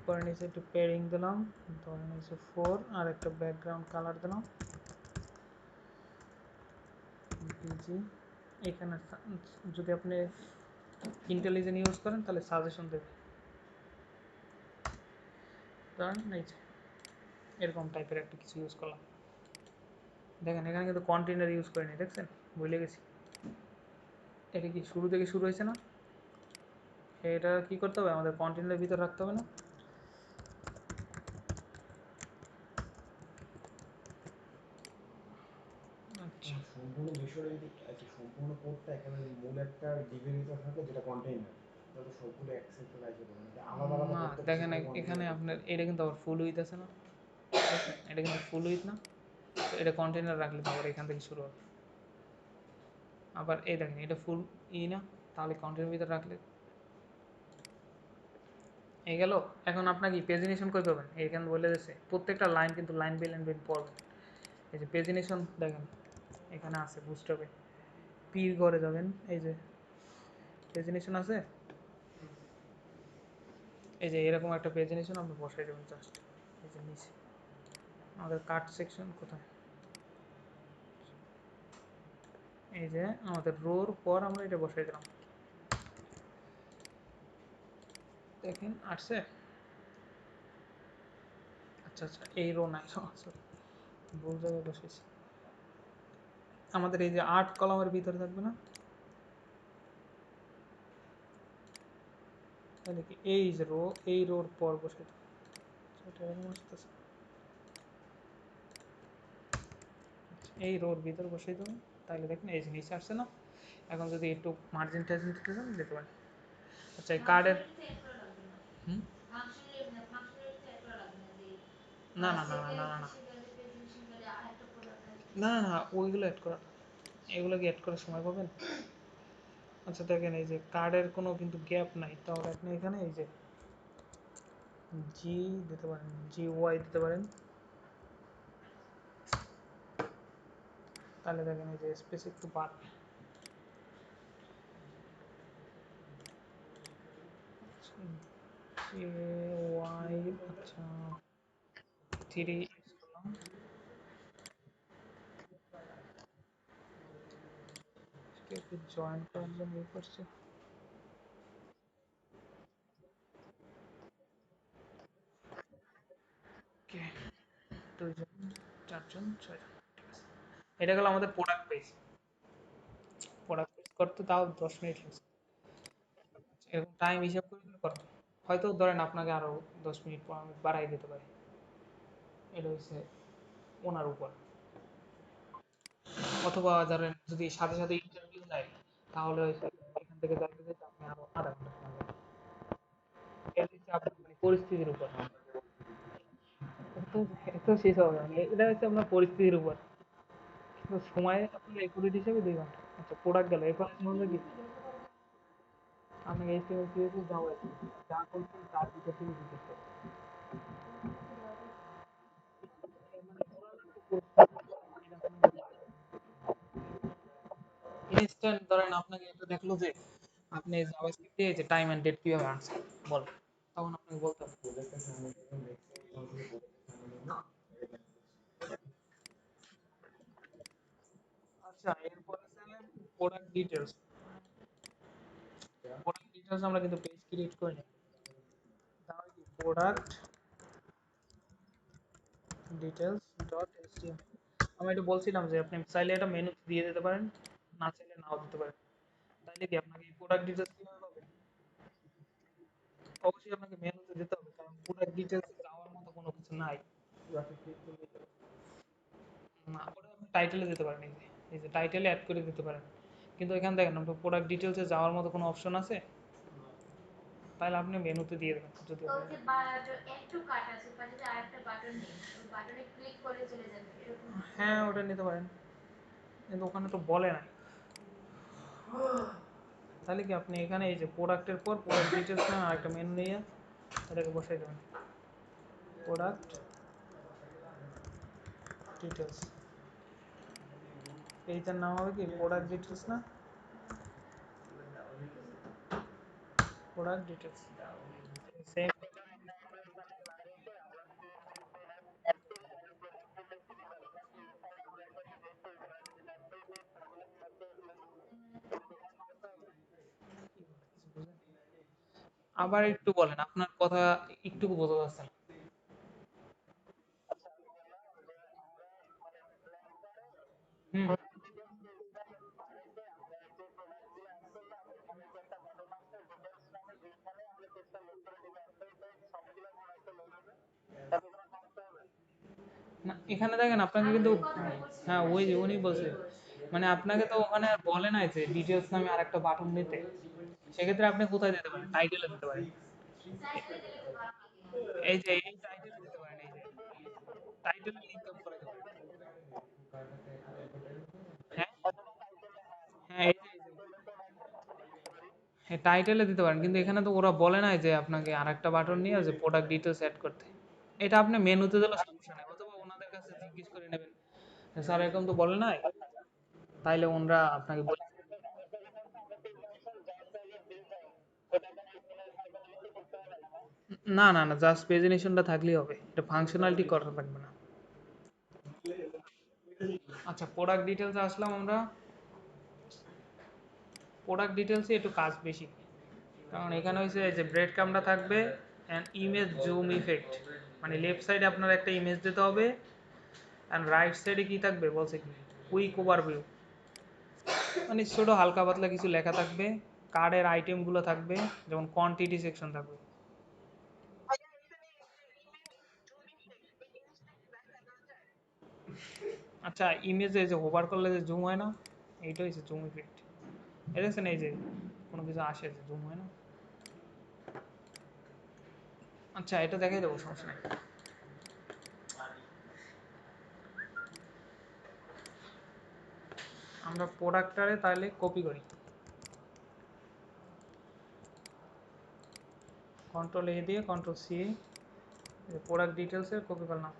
পরে নিচে একটু পেয়ারিং দিলাম, ধরে নিচে 4, আর একটা ব্যাকগ্রাউন্ড কালার দিলাম বিজি। এখানে যদি আপনি ইন্টেলিজেন্ট ইউজ করেন তাহলে সাজেশন দেবে, ধরেন এই যে এরকম টাইপের একটা কিছু ইউজ করলাম। দেখেন এখানে কিন্তু কন্টেনার ইউজ করিনি, দেখছেন ভুলে গেছি। এটা কি শুরু থেকে শুরু হয়েছে না, এটা কি করতে হবে, আমাদের কন্টেনারের ভিতর রাখতে হবে না। আচ্ছা, সম্পূর্ণ বিষয়টা যদি, আচ্ছা সম্পূর্ণ কোডটা একেবারে মূল একটা ডিবের ভিতরে থাকে যেটা কন্টেইনার, তাহলে সবগুলো একসাথে রাখতে পারবেন, আলাদা আলাদা না প্রত্যেকটা দেখেন সেক্টর কন্টেইনার এখানে করতে আপনার হবে। এটা কিন্তু আবার ফুল উইথ আছে না, দেখেন এটা কিন্তু ফুল উইথ না, তো এটা কন্টেনার রাখলে তো আবার এখান থেকে শুরু হবে। আবার এই দেখেন এটা ফুল না, তাহলে কন্টেনার ভিতরে রাখলে এই গেল। এখন আপনাকে পেজিনেশন করে দেবেন, এখানে বলে দিচ্ছে প্রত্যেকটা লাইন কিন্তু লাইন বাই লাইন পড়বেন। এই যে পেজিনেশন দেখেন এখানে আছে বুস্টআপে, পির ঘরে যাবেন, এই যে পেজিনেশন আছে, এই যে এরকম একটা পেজিনেশন আপনি বসাই দেবেন জাস্ট। এই যে নিচে আমাদের কাট সেকশন কোথায়, এই যে আমাদের রোর পর আমরা এটা বসাই দিলাম, দেখেন আসছে। আচ্ছা আচ্ছা, এই রো নাই, সরি ভুল জায়গায় বসেছি। আমাদের এই যে 8 কলামের ভিতরে থাকবে না, তাহলে কি এই যে রো, এই রোর পর বসে এটা এরকম আসতেছে। এই রোর ভিতর বসিয়ে দেবেন, তাহলে দেখুন এই যে নিচে আসছে না। এখন যদি একটু মার্জিন টার্জিন দিতে চান দিতে পারেন। আচ্ছা এই কার্ডের হুম না না না না না না না না না না ওইগুলো অ্যাড করা না। এগুলো কি অ্যাড করার সময় পাবেন? আচ্ছা দেখেন এই যে কার্ডের কোনো কিন্তু গ্যাপ নাই, তাহলে আপনি এখানে এই যে জি দিতে পারেন, জি ওয়াই দিতে পারেন। তাহলে দেখেন এই যে স্পেস একটু বাড়বে। জি ওয়াই আচ্ছা 3 করলাম। কেউ কি জয়েন করার জন্য ইয়ে করছে? ওকে, দুইজন, চারজন, ছয়জন, ঠিক আছে। এটা গেল আমাদের প্রোডাক্ট পেজ। প্রোডাক্ট পেজ করতে তাও 10 মিনিট লাগছে। এরকম টাইম হিসাব করে দিলে করতে হয়তো ধরেন আপনাকে আরো 10 মিনিট 15 মিনিট বাড়াই দিতে পারে। এটা হচ্ছে ওনার উপর। অথবা ধরেন যদি সাথে সাথে ইন্টারভিউ নেয়, তাহলে হয়তো এখান থেকে যাইতে যেতে আপনি আরো আধা ঘন্টা সময় লাগবে। এটা হচ্ছে আপনার মানে পরিস্থিতির উপর। এত এত শেষ হবে না, এটা হচ্ছে আপনার পরিস্থিতির উপর। কিন্তু সময় আপনার একুরেট হিসেবে 2 ঘন্টা। আচ্ছা প্রোডাক্ট গেল, এরপর হলো কি আপনাকে এইচটিএমএল সিএসএস দেওয়া আছে, যা করছেন তার ভিতর থেকে জিজ্ঞেস করবে। ইনস্ট্যান্ট ধরেন আপনাকে এটা দেখলো যে আপনি জাভাস্ক্রিপ্ট দিয়ে যে টাইম এন্ড ডেট কিভাবে আনসার বল, তখন আপনাকে বলতে হবে। প্রজেক্টের সামনে যখন দেখছি তখন শুধু প্রজেক্টের সামনে জন্য আচ্ছা এরপরে প্রোডাক্ট ডিটেলস। প্রোডাক্ট ডিটেলস আমরা কিন্তু পেজ ক্রিয়েট করে নিই। তাহলে কি প্রোডাক্ট ডিটেলস ডট এইচটিএমএল। আমি একটু বলছিলাম যে আপনি চাইলে এটা মেনু দিয়ে দিতে পারেন, না চাইলে নাও দিতে পারেন। তাইলে কি আপনাকে প্রোডাক্ট ডিটেলস কিভাবে পাবেন? অবশ্যই আপনাকে মেনুতে যেতে হবে, কারণ প্রোডাক্ট ডিটেলস যাওয়ার মতো কোনো কিছু নাই। গ্রাফিক ক্লিক করলেই তো না ওটা আপনি টাইটেলে দিতে পারেন, এই যে টাইটেলে অ্যাড করে দিতে পারেন। কিন্তু এখানে দেখেন আপনার প্রোডাক্ট ডিটেলসে যাওয়ার মতো কোনো অপশন আছে? তাহলে আপনি মেনুতে দিয়ে দেবেন যদি হ্যাঁ ওটা নিতে পারেন, কিন্তু ওখানে তো বলে না। তাহলে কি আপনি এখানে এই যে প্রোডাক্টের পর প্রোডাক্ট ডিটেলস নামে আরেকটা মেনু নিয়ে এটাকে বসাই দেবেন, প্রোডাক্ট ডিটেলস। এইটার নাম হবে কি প্রোডাক্ট ডিটেলস না, প্রোডাক্ট ডিটেলস সেম। আবার একটু বলেন, আপনার কথা একটু বোঝা যাচ্ছে না। হুম না এখানে দেখেন আপনাকে কিন্তু হ্যাঁ ওই যে উনি বলছে মানে আপনাকে তো ওখানে আর বলে নাই যে ডিটেলস নামে আরেকটা বাটন দিতে। সেক্ষেত্রে আপনি কোথায় দিতে পারেন? টাইটেলে দিতে পারেন। এই যে এই টাইটেলে দিতে পারেন, এই যে টাইটেলে লিংক আপ করে দিতে পারেন। কার্ডটাতে অ্যাডভার্টাইজ হ্যাঁ হ্যাঁ এই যে হ্যাঁ টাইটেলে দিতে পারেন, কিন্তু এখানে তো ওরা বলে নাই যে আপনাকে আরেকটা বাটন নিয়ে যে প্রোডাক্ট ডিটেলস অ্যাড করতে। এটা আপনি মেনুতে দিলে সমস্যা নেই, অথবা ওনাদের কাছে জিজ্ঞেস করে নেবেন স্যার এরকম তো বলে নাই, তাইলে ওনরা আপনাকে বলে। না না না জাস্ট প্রেজেন্টেশনটা থাকলেই হবে, এটা ফাংশনালিটি করা লাগবে না। আচ্ছা প্রোডাক্ট ডিটেলসে আসলাম আমরা। প্রোডাক্ট ডিটেলসে একটু কাজ বেশি, কারণ এখানে হচ্ছে যে ব্রেড ক্রামটা থাকবে অ্যান্ড ইমেজ জুম ইফেক্ট, মানে লেফট সাইডে আপনার একটা ইমেজ দিতে হবে, অ্যান্ড রাইট সাইডে কি থাকবে বলছে কি কুইক ওভারভিউ, মানে ছোট হালকা পাতলা কিছু লেখা থাকবে। কার্ডের আইটেমগুলো থাকবে, যেমন কোয়ান্টিটি সেকশন থাকবে। আচ্ছা ইমেজে যে হোভার করলে যে জুম হয় না, এইটা হচ্ছে জুম ইফেক্ট। এই দেখছেন এই যে কোনো কিছু আসে যে জুম হয় না। আচ্ছা এটা দেখাই দেবো, সমস্যা নেই। আমরা প্রোডাক্টটারে তাহলে কপি করি, কন্ট্রোল এ দিয়ে কন্ট্রোল সি, প্রোডাক্ট ডিটেলসের কপি করলাম,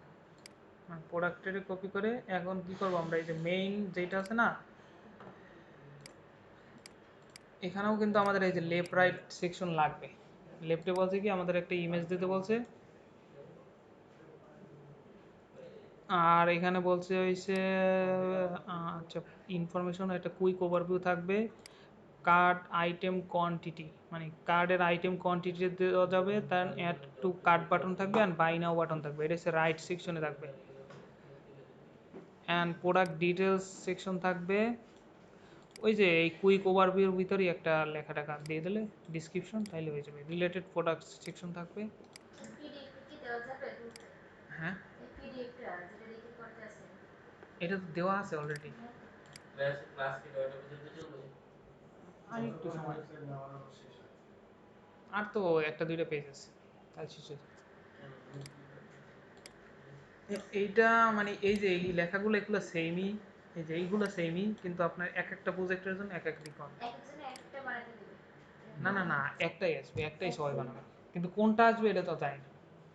প্রোডাক্টের কপি করে এখন কি করবো আমরা, এই যে মেইন যেটা আছে না, এখানেও কিন্তু আমাদের এই যে লেফট রাইট সেকশন লাগবে। লেফটে বলছে কি আমাদের একটা ইমেজ দিতে বলছে, আর এখানে বলছে হইছে আচ্ছা ইনফরমেশন একটা কুইক ওভারভিউ থাকবে, কার্ড আইটেম কোয়ান্টিটি, মানে কার্ডের আইটেম কোয়ান্টিটি দেওয়া যাবে, তার অ্যাড টু কার্ড বাটন থাকবে অ্যান্ড বাই নাও বাটন থাকবে, এটা হচ্ছে রাইট সেকশনে থাকবে। অ্যান্ড প্রোডাক্ট ডিটেলস সেকশন থাকবে, ওই যে এই কুইক ওভারভিউর ভিতরেই একটা লেখা টাকা দিয়ে দিলে ডিসক্রিপশন, তাইলে হয়ে যাবে। রিলেটেড প্রোডাক্ট সেকশন থাকবে। পিডিএফ কি দেওয়া যাবে তুলতে? হ্যাঁ এই পিডিএফটা যেটা রেকর্ড করতে আছে, এটা তো দেওয়া আছে অলরেডি। ব্যাস ক্লাস কি 9টা পর্যন্ত চলবে? আর একটু সময়, ওয়েবসাইট নামানোর শেষ হয়। আর তো একটা দুইটা পেজ আছে, তাই শেষ হয়ে যাবে। এইটা মানে এই যে এই লেখাগুলো এগুলো সেমই, এই যে এইগুলো সেমই, কিন্তু আপনার এক একটা প্রজেক্টের জন্য এক এক রিকোয়ারমেন্ট। এক একজনে একটা বানাতে দেবে। না না না, একটাই আসবে, একটাই সবাই বানাবে, কিন্তু কোনটা আসবে এটা তো জানি না।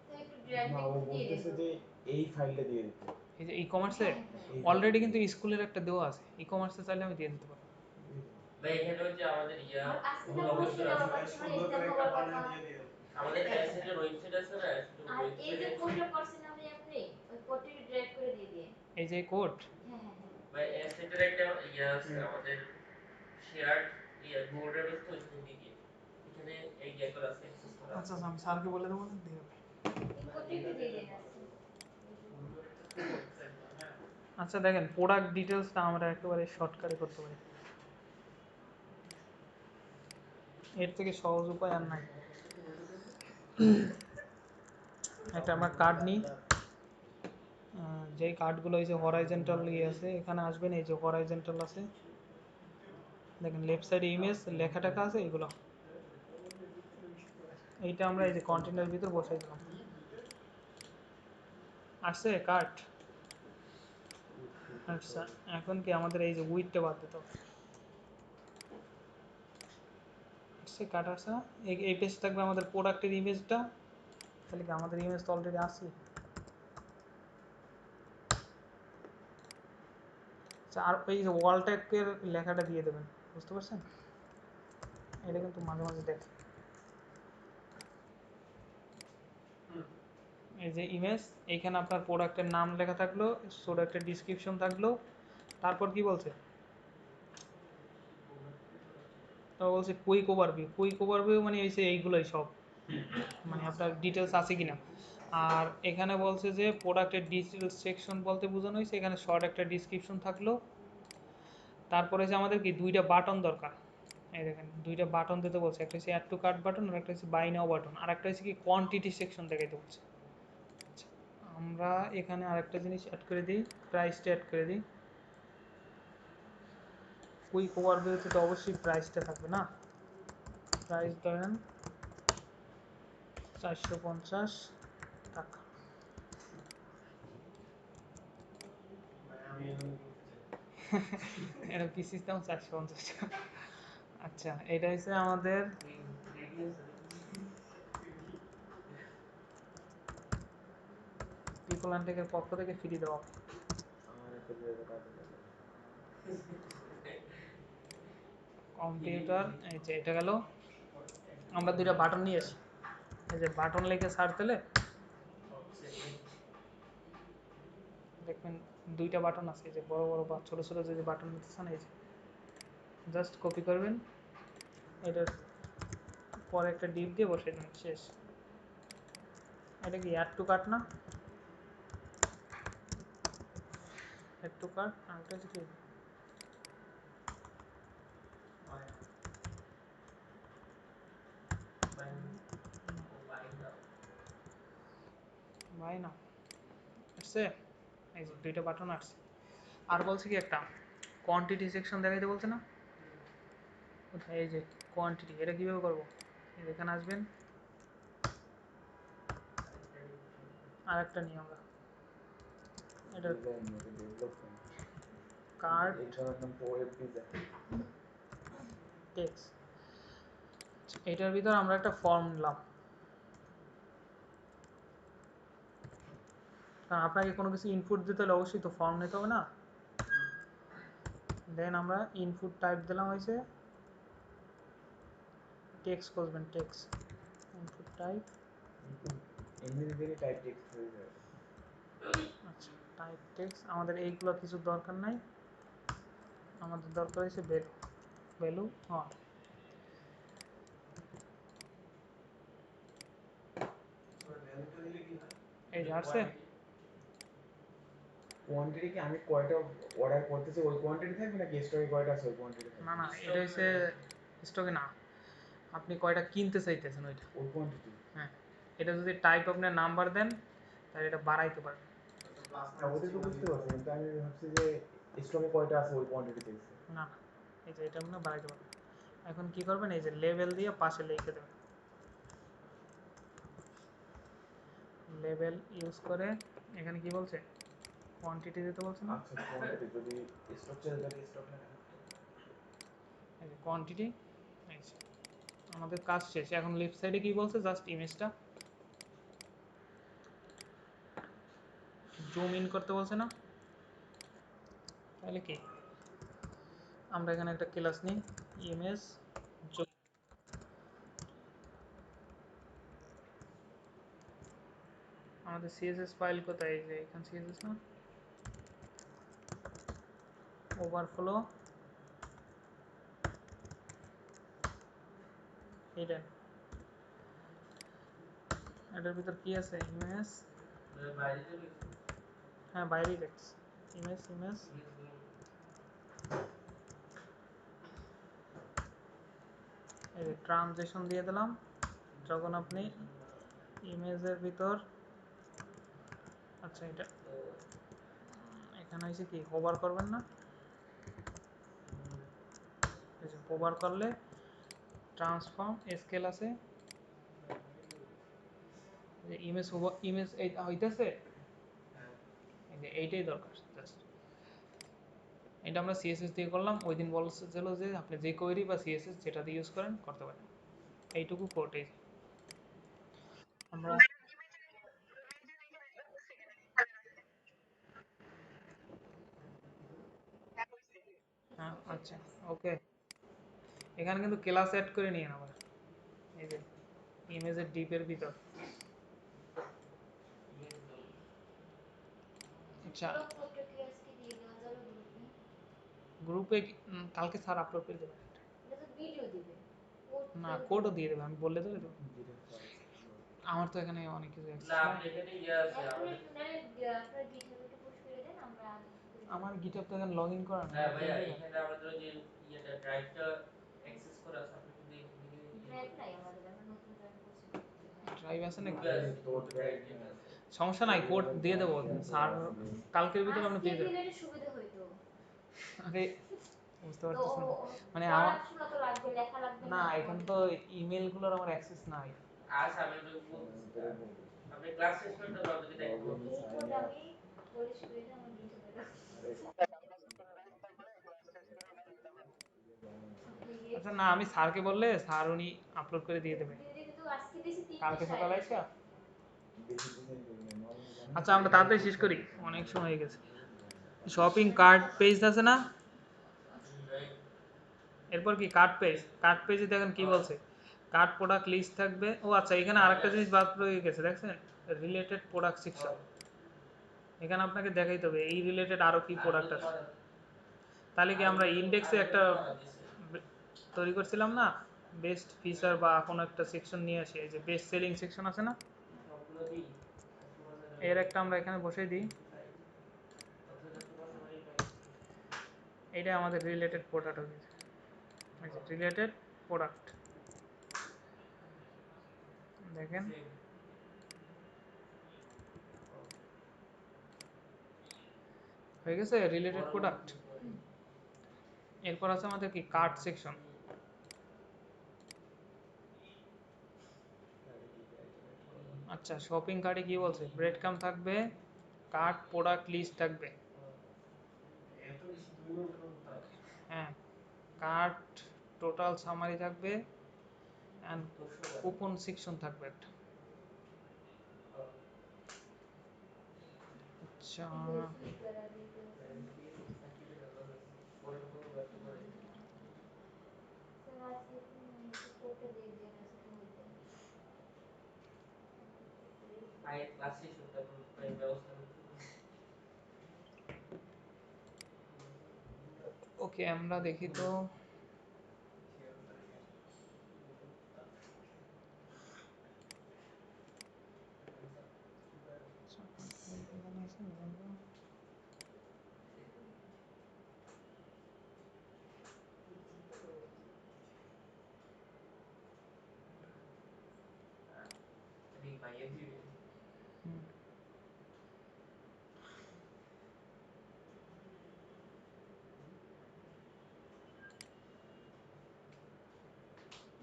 তো একটু ড্র্যাগ না, ও দিয়ে দেন। বলতেছে যে এই ফাইলটা দিয়ে দিতে। এই যে ই কমার্সে হ্যাঁ হ্যাঁ এই অলরেডি ফাইলটা কিন্তু দিয়ে স্কুলের একটা দেওয়া আছে, ই কমার্সে চাইলে আমি দিয়ে দিতে পারবো। ভাই এখানে হচ্ছে আমাদের আর আজকে তো প্রফেসর বলছিল আছে, আমার কাছে মানে এক্সাম হওয়ার কথা। আমাদের অ্যাসেটের ওয়েবসাইট আছে না, অ্যাসেটের আর এই যে ওয়েবসাইটে কোডটা করছেন আপনি আপনি ওই কোডটাকে ড্র্যাগ করে দিয়ে দিয়ে। এই যে কোড, হ্যাঁ হ্যাঁ হ্যাঁ। ভাই অ্যাসেটের একটা ইয়ে আছে আমাদের শেয়ার্ড গুগল ড্রাইভ আছে, ওইখানে দিয়ে দিয়ে এখানে এই ইয়ে করা আছে, অ্যাক্সেস করা আচ্ছা আছে। আচ্ছা, আমি স্যারকে বলে দেবো না, দিয়ে দেবে। এই কোডটা একটু দিয়ে দেন আজকে। আচ্ছা দেখেন প্রোডাক্ট ডিটেলসটা আমরা একেবারে শর্টকাটে করতে পারি, এর থেকে সহজ উপায় আর নাই। একটা আমরা কার্ড নিই, যেই কার্ডগুলো এই যে হরাইজন্টাল ইয়ে আছে এখানে আসবেন, এই যে হরাইজন্টাল আছে দেখেন লেফট সাইডে ইমেজ লেখা টাকা আছে এগুলো, এইটা আমরা এই যে কন্টেনারের ভিতর বসাই দিলাম। আসছে কার্ড। আচ্ছা এখন কি আমাদের এই যে উইথটা বাদ দিতে হবে, আসছে কার্ড আসছে না, এই পেজ থাকবে আমাদের প্রোডাক্টের ইমেজটা, তাহলে কি আমাদের ইমেজ তো অলরেডি আসছে। আচ্ছা আর এই যে ওয়াল ট্যাগের লেখাটা দিয়ে দেবেন, বুঝতে পারছেন, এটা কিন্তু মাঝে মাঝে দেখে। এই যে ইমেজ, এইখানে আপনার প্রোডাক্টের নাম লেখা থাকলো, প্রোডাক্টের ডিসক্রিপশন থাকলো, তারপর কি বলছে, তো বলছে কুইক ওভারভিউ, কুইক ওভারভিউ মানে হচ্ছে এইগুলোই সব, মানে আপনার ডিটেলস আছে কিনা। আর এখানে বলছে যে প্রোডাক্টের ডিটেলস সেকশন বলতে বোঝানো হয়েছে এখানে শর্ট একটা ডিসক্রিপশন থাকলো, তারপরে যে আমাদের কি দুইটা বাটন দরকার, এই দেখেন দুইটা বাটন দিতে বলছে, একটা হচ্ছে অ্যাড টু কার্ট বাটন আর একটা হচ্ছে বাই নাও বাটন, আর একটা হচ্ছে কি কোয়ান্টিটি সেকশন দেখাইতে বলছে। আচ্ছা, আমরা এখানে আরেকটা জিনিস অ্যাড করে দিই, প্রাইসটা অ্যাড করে দিই। কুইক ওভারভিউতে তো অবশ্যই প্রাইসটা থাকবে না, প্রাইস ধরেন 450 টাকা। এটা কি সিস্টেম 450 টাকা। আচ্ছা এটা হচ্ছে আমাদের পিপল আনটেকের পক্ষ থেকে ফ্রি দেওয়া। আমার একটা জায়গা কাজে লাগে। কম্পিউটার, এই যে এটা গেল, আমরা দুইটা বাটন নিয়ে আসি, এই যে বাটন লিখে সার্চ দিলে দেখবেন দুইটা বাটন আছে, এই যে বড় বড় বা ছোট ছোট যে বাটন দিতেছেন, এই যে জাস্ট কপি করবেন, এটার পরে একটা ডিপ দিয়ে বসে দেবেন, শেষ। এটা কি অ্যাড টু কার্ট না, অ্যাড টু কার্ট, আর এটা হচ্ছে কি ভাই না, আসছে, এই যে দুইটা বাটন আসছে। আর বলছে কি একটা কোয়ান্টিটি সেকশন দেখাইতে বলছে না, কোথায়, এই যে কোয়ান্টিটি, এটা কিভাবে করবো, এই যে এখানে আসবেন, আর একটা নিয়ে আমরা এটা ডিজাইন এটা ডেভেলপমেন্ট, কার্ড এটার নাম ওয়েব ডিজাইন। টেক্সট, এটার ভিতর আমরা একটা ফর্ম নিলাম, কারণ আপনাকে কোনো কিছু ইনপুট দিতে হলে অবশ্যই তো ফর্ম নিতে হবে না। দেন আমরা ইনপুট টাইপ দিলাম হয়েছে টেক্সট করবেন, টেক্সট ইনপুট টাইপ, এমনি দিলে টাইপ টেক্সট হয়ে যায়। আচ্ছা টাইপ টেক্সট, আমাদের এইগুলো কিছু দরকার নাই, আমাদের দরকার হয়েছে ভ্যালু, ভ্যালু হ্যাঁ এই যে আসছে। কোয়ান্টিটি কি আমি কয়টা অর্ডার করতেছি ওই কোয়ান্টিটি থাকবে নাকি স্টকে কয়টা আছে ওই কোয়ান্টিটি থাকবে? না না, এটা হচ্ছে স্টকে না, আপনি কয়টা কিনতে চাইতেছেন ওইটা, ওই কোয়ান্টিটি। হ্যাঁ এটা যদি টাইপ আপনি নাম্বার দেন তাহলে এটা বাড়াইতে পারবেন। না ওটা তো বুঝতে পারছি, কিন্তু আমি ভাবছি যে স্টকে কয়টা আছে ওই কোয়ান্টিটি চাইছে। না না, এই যে এটা আপনি বাড়াইতে পারবেন। এখন কি করবেন, এই যে লেভেল দিয়ে পাশে লিখে দেবেন, লেভেল ইউজ করে এখানে কি বলছে কোয়ান্টিটি দিতে বলছে না, আচ্ছা কোয়ান্টিটি যদি স্টক চলে তাহলে স্টক লেখা থাকবে। এই যে কোয়ান্টিটি, আমাদের কাজ শেষ। এখন লেফট সাইডে কি বলছে, জাস্ট ইমেজটা জুম ইন করতে বলছে না, তাহলে কি আমরা এখানে একটা ক্লাস নিই ইমেজ জুম, আমাদের সিএসএস ফাইল কোথায়, এই যে এখানে সিএসএস না, ওভারফ্লো হিডেন, এটার ভিতর কি আছে ইমেজ, হ্যাঁ বাইরেই দেখছি ইমেজ, ইমেজ এই যে ট্রানজিশন দিয়ে দিলাম, যখন আপনি ইমেজের ভিতর, আচ্ছা এটা এখানে হয়েছে কি হোভার করবেন না, এই যে হোভার করলে ট্রান্সফর্ম স্কেল আছে, যে ইমেজ ইমেজ এইটা হইতেছে, এই যে এইটাই দরকার জাস্ট, এটা আমরা সিএসএস দিয়ে করলাম, ওই দিন বলছিল যে আপনি যে কোয়েরি বা সিএসএস যেটা দিয়ে ইউজ করেন করতে পারেন, এইটুকু কোড এই আমরা, হ্যাঁ আচ্ছা ওকে, এখানে কিন্তু ক্লাস অ্যাড করে নিয়ে আবার, এই যে ইমেজের ডিপের ভিতর, আচ্ছা পুরো কোডটা কি আজকে দিয়ে দেওয়া যাবে গ্রুপে? গ্রুপে কালকে স্যার আপলোড করে দেবেন, এটা তো ভিডিও দিবে, কোড না কেউ কোডও দিবে দিয়ে না। দেবে, আমি বললে দেবে তো, যেটা ফাইল আমার তো এখানে অনেক কিছু না অ্যাক্সেস আপনি নাই, এখানে ইয়ে আছে এক আমাদের। মিনিট নাহলে আপনার গিটহাবে একটু পোস্ট করে দেন, আমরা করে দেব। আমার গিটহাব তো এখানে লগ ইন করা না, হ্যাঁ আপনি ভাইয়া দেবেন। এখানে আমাদের ওই যে ইয়েটা ড্রাইভটা অ্যাক্সেস করা আছে, আপনি শুধু এখান থেকে ইয়ে ড্রাইভ করবেন। নাই আমাদের, আমরা নতুন জয়েন করছি গ্রুপ থেকে। ড্রাইভ আছে নাকি, গ্রুপে আরে আছে তোর গ্রুপে ড্রাইভ ড্রাইভ না, যেটা আছে। সমস্যা নাই, কোড দিয়ে দেবো স্যার, কালকের ভিতরে আপনি আজকে পেয়ে যাবেন। দিলে একটু সুবিধা হইতো। আরে বুঝতে তো পারতেছেন না, মানে আমার, পড়াশোনা তো লাগবে, লেখা লাগবে না না এখানে আমাদের তো তো। ইমেল গুলোর আমার অ্যাক্সেস নাই, আচ্ছা আমি ওটা বলতেছি তোরে বলবো আপনি ক্লাস শেষ করে তারপর আপনাকে দেখাবো। লগইন এই সাইন কোড আপ। আমি পলিশ করে দিয়ে আমার গিটহাবে রাখবো। আরে আপনি গিয়ে আচ্ছা না আমি স্যারকে বললে স্যার উনি আপলোড করে দিয়ে দেবে দিয়ে দিবি তো, আজকে দিছি কালকে সকালে আইসা। 3:60 বেশি ডিজাইন করি না, নরমাল জানি আচ্ছা আমরা তাড়াতাড়ি শেষ করি, অনেক সময় হয়ে গেছে। শপিং কার্ট পেজ আছে না, রাইট। এরপর কি কার্ট পেজ, কার্ট পেজে দেখেন কি বলছে, কার্ট প্রোডাক্ট লিস্ট থাকবে, ও আচ্ছা এখানে আরেকটা জিনিস বাদ রয়ে গেছে দেখছেন, রিলেটেড প্রোডাক্ট সেকশন, এখানে আপনাকে দেখাইতে হবে এই রিলেটেড আরো কি প্রোডাক্ট আছে, তাহলে কি আমরা ইন্ডেক্সে একটা তৈরি করছিলাম না, বেস্ট ফিচার বা কোনো একটা সেকশন নিয়ে আসি, এই যে বেস্ট সেলিং সেকশন আছে না, সবগুলো দিই কাস্টমার এর একটা আমরা এখানে বসিয়ে দিই, এইটা আমাদের রিলেটেড প্রোডাক্ট হয়ে গেছে, রিলেটেড প্রোডাক্ট দেখেন, হয়ে গেছে রিলেটেড প্রোডাক্ট। এরপর আছে আমাদের কি কার্ট সেকশন। আচ্ছা শপিং কার্টে কি বলছে, ব্রেড কাম থাকবে, কার্ট প্রোডাক্ট লিস্ট থাকবে। এত বেশি 2 ঘন্টার কথা। হ্যাঁ, কার্ট টোটাল সামারি থাকবে অ্যান্ড কুপন সেকশন থাকবে একটা। আচ্ছা बेसिक करा दी तो सर आज ये कोड देख देना ऐसे तो होते हैं ভাইয়ের ক্লাস শেষ হোক, তারপর ভাইয়ের ব্যবস্থা করতে হবে। ওকে আমরা দেখি তো। আমি ভাইয়ের দিবে। হুম,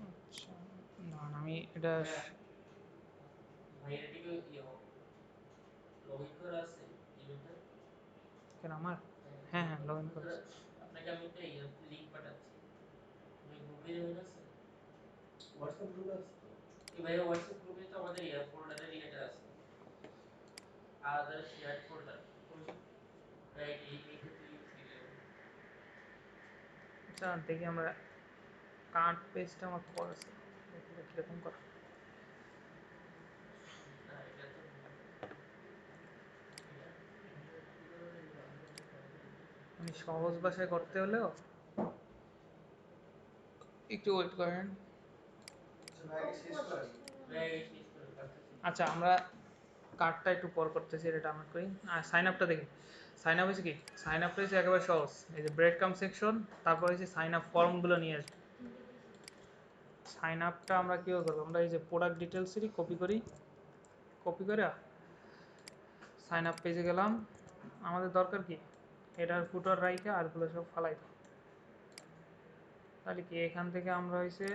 আচ্ছা না না, আমি এটা ভাইয়ের দিকে লগ ইন করা আছে ইমেলটা। কেন আমার, হ্যাঁ হ্যাঁ লগ ইন করেছি। আপনাকে আমি একটা লিংক পাঠাচ্ছি, আপনি গ্রুপে জয়েন আছেন? হোয়াটসঅ্যাপ গ্রুপে আছে তো। এই ভাইয়া হোয়াটসঅ্যাপ গ্রুপে তো আমাদের ফোল্ডারের ইয়েটা আছে, আলাদা শেয়ার ফোল্ডার। এই ক্ষেত্রে ইউজ দিলে হবে। আচ্ছা দেখি আমরা কার্ট পেজটা আমার করা আছে, দেখি এটা কিরকম করা। না এটা তো মানে সহজ ভাষায় করতে হলেও একটু ওয়েট করেন। আচ্ছা ভাই শেষ করেন। ভাইয়া এই শেষ করে কাজটা শেষ আচ্ছা আমরা কার্ডটা একটু পর করতেছি, এটা ডাউনলোড করি। আর সাইন আপটা দেখি, সাইন আপ হয়েছে কি, সাইন আপটা হয়েছে একেবারে সহজ। এই যে ব্রেড কাম সেকশন, তারপর হচ্ছে সাইন আপ ফর্মগুলো নিয়ে আসবে। সাইন আপটা আমরা কীভাবে করবো, আমরা এই যে প্রোডাক্ট ডিটেলসেরই কপি করি, কপি করে সাইন আপ পেজে গেলাম। আমাদের দরকার কি, হেডার ফুটার রাইখা আরগুলো সব ফালাই দাও। তাহলে কি এখান থেকে আমরা হয়েছে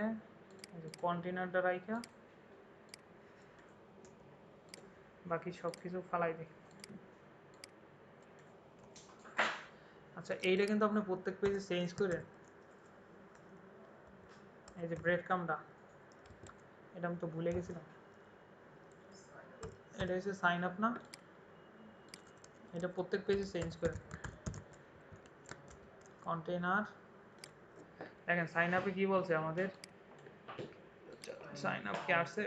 এই যে কন্টেনারটা রাইখা বাকি সব কিছু ফালাই দিই। আচ্ছা এইটা কিন্তু আপনি প্রত্যেক পেজে চেঞ্জ করেন। এই যে ব্রেড কামটা, এটা আমি তো ভুলে গেছিলাম, এটা হচ্ছে সাইন আপ না, এটা প্রত্যেক পেজে চেঞ্জ করেন। কন্টেনার, দেখেন সাইন আপে কি বলছে আমাদের, সাইন আপ কে আসছে,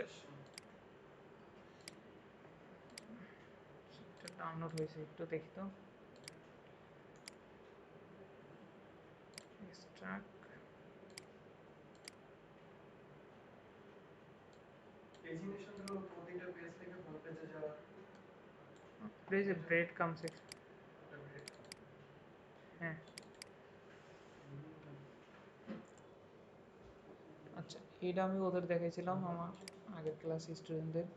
ডাউনলোড হয়েছে একটু দেখি তো। এক্সট্রাক্ট পেজিনেশন হলো প্রতিটা পেজ থেকে কোন পেজে যাওয়া। পেজে ব্রেড কাম সেকশন। হ্যাঁ আচ্ছা এটা আমি ওদের দেখাইছিলাম আমার আগের ক্লাস স্টুডেন্টদের।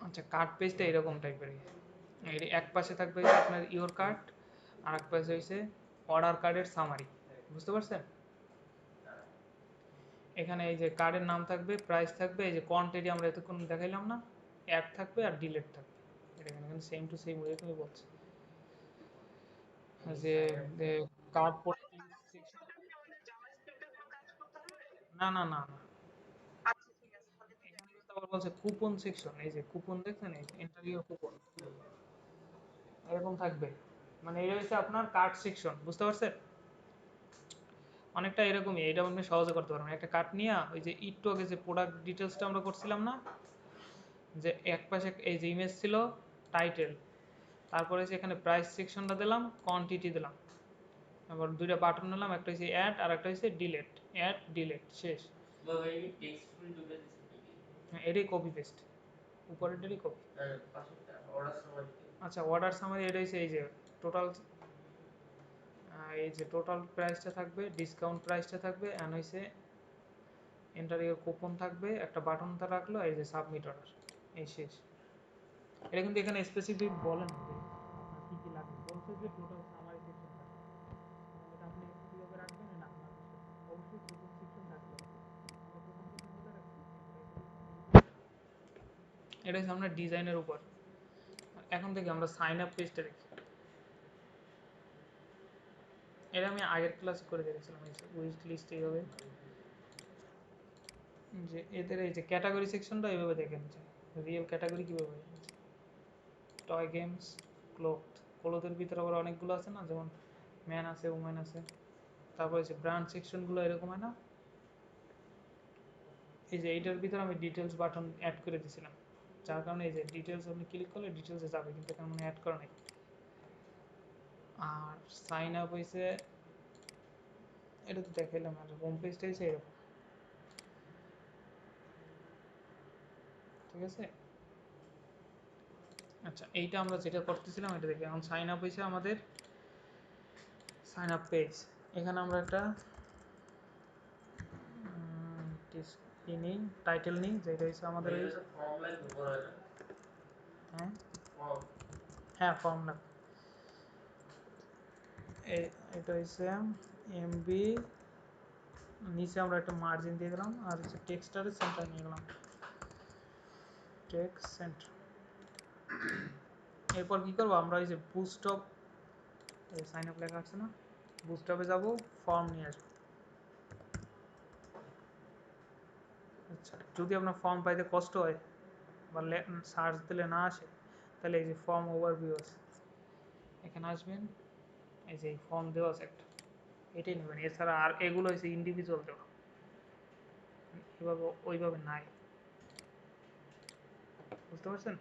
আচ্ছা কার্ড পেজটা এরকম টাইপের, এর এক পাশে থাকবে হচ্ছে আপনার ইওর কার্ড, আর এক পাশে হচ্ছে অর্ডার কার্ডের সামারি। বুঝতে পারছেন, এখানে এই যে কার্ডের নাম থাকবে, প্রাইস থাকবে, এই যে কোয়ান্টিটি আমরা এতক্ষণ দেখাইলাম না, অ্যাড থাকবে আর ডিলেট থাকবে। এটা এখানে সেম টু সেম ওইরকমই বলছে যে কার্ড না না না না, এখানে কিন্তু আবার বলছে কুপন সেকশন, এই যে কুপন দেখছেন, এই এন্টার ইওর কুপন এরকম থাকবে। মানে এটা হচ্ছে আপনার কার্ড সেকশন, বুঝতে পারছেন, অনেকটা এরকমই। এটা আপনি সহজে করতে পারবেন, একটা কার্ড নিয়ে ওই যে একটু আগে যে প্রোডাক্ট ডিটেলসটা আমরা করছিলাম না, যে এক পাশে এই যে ইমেজ ছিল, টাইটেল, তারপরে যে এখানে প্রাইস সেকশনটা দিলাম, কোয়ান্টিটি দিলাম, আবার দুইটা বাটন নিলাম, একটা হচ্ছে অ্যাড আর একটা হচ্ছে ডিলেট, অ্যাড ডিলেট শেষ। বা ভাই টেক্সটফুল ঢুকে দিছেন নাকি? হ্যাঁ এটাই কপি পেস্ট, উপরেরটারই কপি। আর পাশেরটা অর্ডার সামারিতে আচ্ছা অর্ডার সামারি, এটা হচ্ছে এই যে টোটাল, এই যে টোটাল প্রাইসটা থাকবে, ডিসকাউন্ট প্রাইসটা থাকবে, অ্যান্ড হচ্ছে এন্টার ইওর কুপন থাকবে, একটা বাটনটা রাখলো, এই যে সাবমিট অর্ডার, এই শেষ। এটা কিন্তু এখানে স্পেসিফিক বলে না। যে টোটাল সামারি সেকশন থাকে, এটা আপনি কিভাবে রাখবেন এটা আপনার বিষয়। অবশ্যই প্রথম সেকশন থাকবে, আমরা প্রথম সেকশন কোথায় রাখছি, এটা হচ্ছে আমরা ডিজাইনের উপর। এখন থেকে আমরা সাইন আপ পেজটা দেখি, এটা আমি আগের ক্লাস করে দেখেছিলাম। উইশ লিস্ট এইভাবে, যে এদের এই যে ক্যাটাগরি সেকশনটা এইভাবে দেখেন, যে রিয়েল ক্যাটাগরি কীভাবে, টয় গেমস, ক্লোথ, ক্লোথের ভিতরে আবার অনেকগুলো আছে না, যেমন ম্যান আছে, উম্যান আছে। তারপরে যে ব্র্যান্ড সেকশনগুলো এরকম হয় না, এই যে এইটার ভিতরে আমি ডিটেলস বাটন অ্যাড করে দিয়েছিলাম, যার কারণে এই যে ডিটেলস আপনি ক্লিক করলে ডিটেলসে যাবে, কিন্তু এখানে মানে অ্যাড করা নাই। আর সাইন আপ হয়েছে, এটা তো দেখাইলাম, আর হোম পেজটা হয়েছে এরকম, ঠিক আছে। আচ্ছা, এইটা আমরা যেটা করতেছিলাম এটা দেখি। এখন সাইন আপ হয়েছে আমাদের সাইন আপ পেজ। এখানে আমরা একটা নিই, টাইটেল নিই, যেটা হচ্ছে আমাদের ওই ফর্ম লাগবে বড় এটা। হ্যাঁ ফর্ম হ্যাঁ ফর্ম না, এটা হচ্ছে এমবি, নিচে আমরা একটা মার্জিন দিয়ে দিলাম, আর হচ্ছে টেক্সটারের সেন্টার নিয়ে গেলাম, টেক্সট সেন্টার। এরপর কি করবো আমরা, ওই যে বুস্টপ, এই সাইন আপ লেখা আছে না, বুস্টপে যাব, ফর্ম নিয়ে আসবো। আচ্ছা, যদি আপনার ফর্ম পাইতে কষ্ট হয় বা সার্চ দিলে না আসে, তাহলে এই যে ফর্ম ওভারভিউ আছে, এখানে আসবেন, এই যে ফর্ম দেওয়া আছে একটা, এটাই নেবেন। এছাড়া আর এগুলো হচ্ছে ইন্ডিভিজুয়াল দেওয়া, এভাবে ওইভাবে নাই, বুঝতে পারছেন।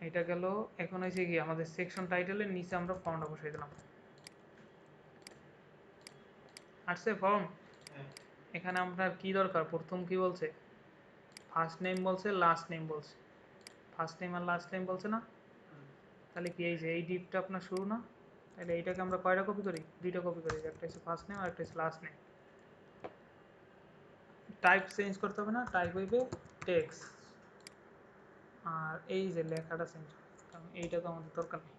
এটা গেল। এখন হয়েছে কি, আমাদের সেকশন টাইটেলের নিচে আমরা ফর্মটা বসাই দিলাম, আসছে ফর্ম। এখানে আপনার কি দরকার, প্রথম কি বলছে, ফার্স্ট নেম বলছে, লাস্ট নেম বলছে, ফার্স্ট নেম আর লাস্ট নেম বলছে না, তাহলে কি এই যে এই ডিপটা আপনার শুরু না, তাহলে এইটাকে আমরা কয়টা কপি করি, দুইটা কপি করি, একটা হচ্ছে ফার্স্ট নেম আর একটা হচ্ছে লাস্ট নেম। টাইপ চেঞ্জ করতে হবে না, টাইপ হইবে টেক্সট, আর এই যে লেখাটা চেঞ্জ হবে, কারণ এইটা তো আমাদের দরকার নেই।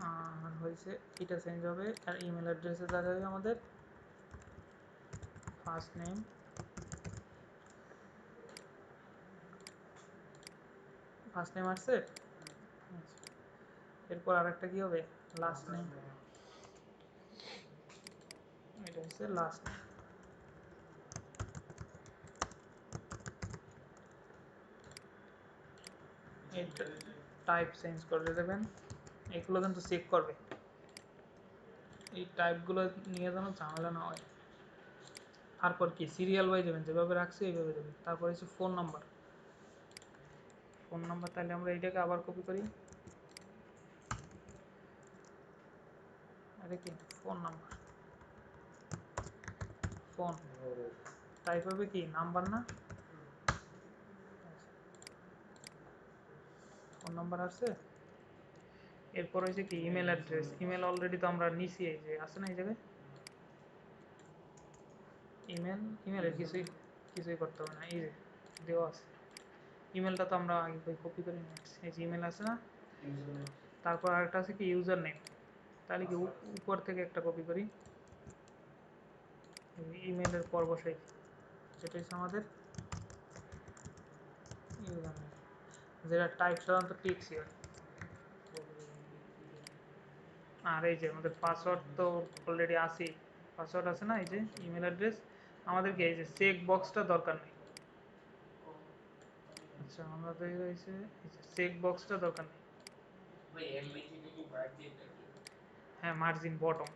আর হয়েছে এটা চেঞ্জ হবে, আর ইমেল অ্যাড্রেসে দেখাবে আমাদের ফার্স্ট নেম, ফার্স্ট নেম আসছে। এরপর আরেকটা কি হবে, লাস্ট নেম, এটা হচ্ছে লাস্ট নেম। এইটা টাইপ চেঞ্জ করে দেবেন, এগুলো কিন্তু চেক করবে, এই টাইপগুলো নিয়ে যেন ঝামেলা না হয়। তারপর কি সিরিয়াল ওয়াইজ দেবেন, যেভাবে রাখছে এইভাবে দেবেন। তারপর হচ্ছে ফোন নাম্বার, ফোন নাম্বার, তাহলে আমরা এইটাকে আবার কপি করি, আরে কি ফোন নাম্বার, ফোন, টাইপ হবে কি নাম্বার না, ফোন নাম্বার আসছে। এরপর হয়েছে কি ইমেল অ্যাড্রেস, ইমেল অলরেডি তো আমরা নিছি, এই যে আছে না এই জায়গায় ইমেল, ইমেলের কিছুই কিছুই করতে হবে না, এই যে দেওয়া আছে। ইমেলটা তো আমরা আগে কপি করে নিয়ে আসছি, এই যে ইমেল আছে না। তারপর আরেকটা আছে কি ইউজার নেম, তাহলে কি উপর থেকে একটা কপি করি, ইমেলের পর বসাই, যেটা হচ্ছে আমাদের ইউজার নেম, যেটা টাইপ সাধারণত টিক্সই হয়। আর এই যে আমাদের পাসওয়ার্ড তো অলরেডি আছেই, পাসওয়ার্ড আছে না, এই যে ইমেল অ্যাড্রেস, আমাদেরকে এই যে চেক বক্সটা দরকার নেই। আচ্ছা, আমাদের হয়েছে চেক বক্সটা দরকার নেই, ভাই এর নিচে কি মার্জিন নাকি? হ্যাঁ মার্জিন বটম।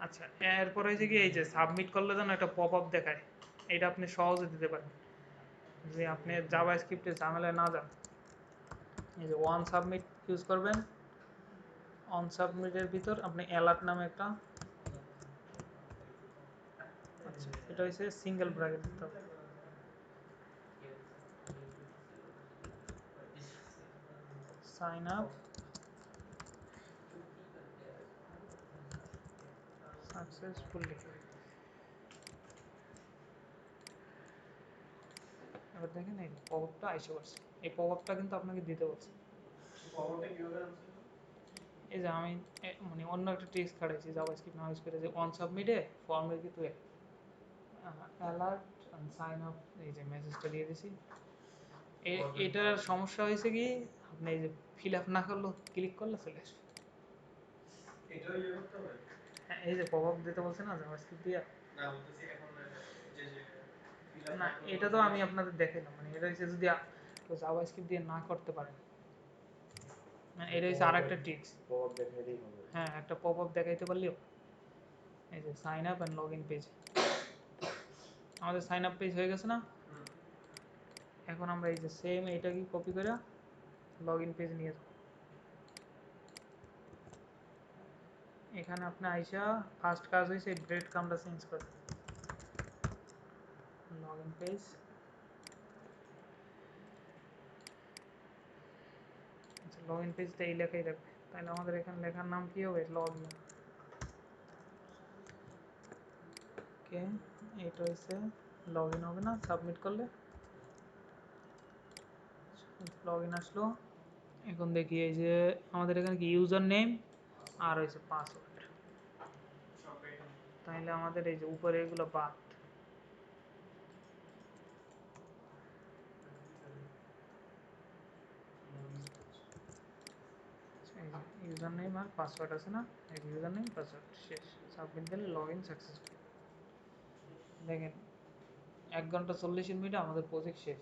আচ্ছা, এরপর হয়েছে কি এই যে সাবমিট করলে যেন একটা পপ আপ দেখায়, এটা আপনি সহজে দিতে পারেন, যে আপনি জাভা স্ক্রিপ্টে ঝামেলায় না যান। এই যে ওয়ান সাবমিট ইউজ করবেন, অন সাবমিটের ভিতর আপনি অ্যালার্ট নামে একটা, আচ্ছা এটা হচ্ছে সিঙ্গেল ব্র্যাকেট দিতে হবে, সাইন আপ সাকসেসফুলি। এবার দেখেন এই পপআপটা আইসে করছে, এই পপআপটা কিন্তু আপনাকে দিতে বলছে। খবরটা কিভাবে আনছিল? এই যে আমি মানে অন্য একটা টেক্সট কাটাইছি জাভাস্ক্রিপ্ট না ইউজ করে, যে অন সাবমিটে ফর্মের ভিতরে অ্যালার্ট সাইন আপ এই যে মেসেজটা দিয়ে দিছি। এটার সমস্যা হয়েছে কি, আপনি এই যে ফিল আপ না করলেও ক্লিক করলে চলে আসবে। এটাও ইয়ে করতে হবে? হ্যাঁ, এই যে পপআপ দিতে বলছে না জাভাস্ক্রিপ্ট দিয়ে। না বলতেছি এখন যে fill up না, করলে এটা তো আমি আপনাদের দেখাইলাম, মানে এটা হচ্ছে যদি জাভাস্ক্রিপ্ট দিয়ে না করতে পারেন, মানে এটা হচ্ছে আর একটা ট্রিক্স। পপ দেখাইলেই হবে। হ্যাঁ, একটা পপআপ দেখাইতে পারলেও, এই যে sign up and log in page, আমাদের সাইন আপ পেজ হয়ে গেছে না। এখন আমরা এই যে সেম এইটাকে কপি করে লগ ইন পেজ নিয়ে যাবো। এখানে আপনি আইসা ফার্স্ট কাজ হয়েছে ব্রেড কামটা চেঞ্জ করে লগ ইন পেজ। আচ্ছা, লগ ইন পেজটা এই লেখাই থাকবে, তাহলে আমাদের এখানে লেখার নাম কি হবে, লগ ইন। ওকে, এটা হচ্ছে লগ ইন হবে না সাবমিট করলে, লগ ইন আসলো। এখন দেখি এই যে আমাদের এখানে কি ইউজার নেম আর হয়েছে পাসওয়ার্ড, তাইলে আমাদের এই যে উপরে এগুলো বাদ। এই যে ইউজার নেম আর পাসওয়ার্ড আছে না, এই যে ইউজার নেম পাসওয়ার্ড শেষ, সাবমিট দিলে লগ ইন সাকসেসফুল। দেখেন 1 ঘন্টা 40 মিনিটে আমাদের প্রজেক্ট শেষ।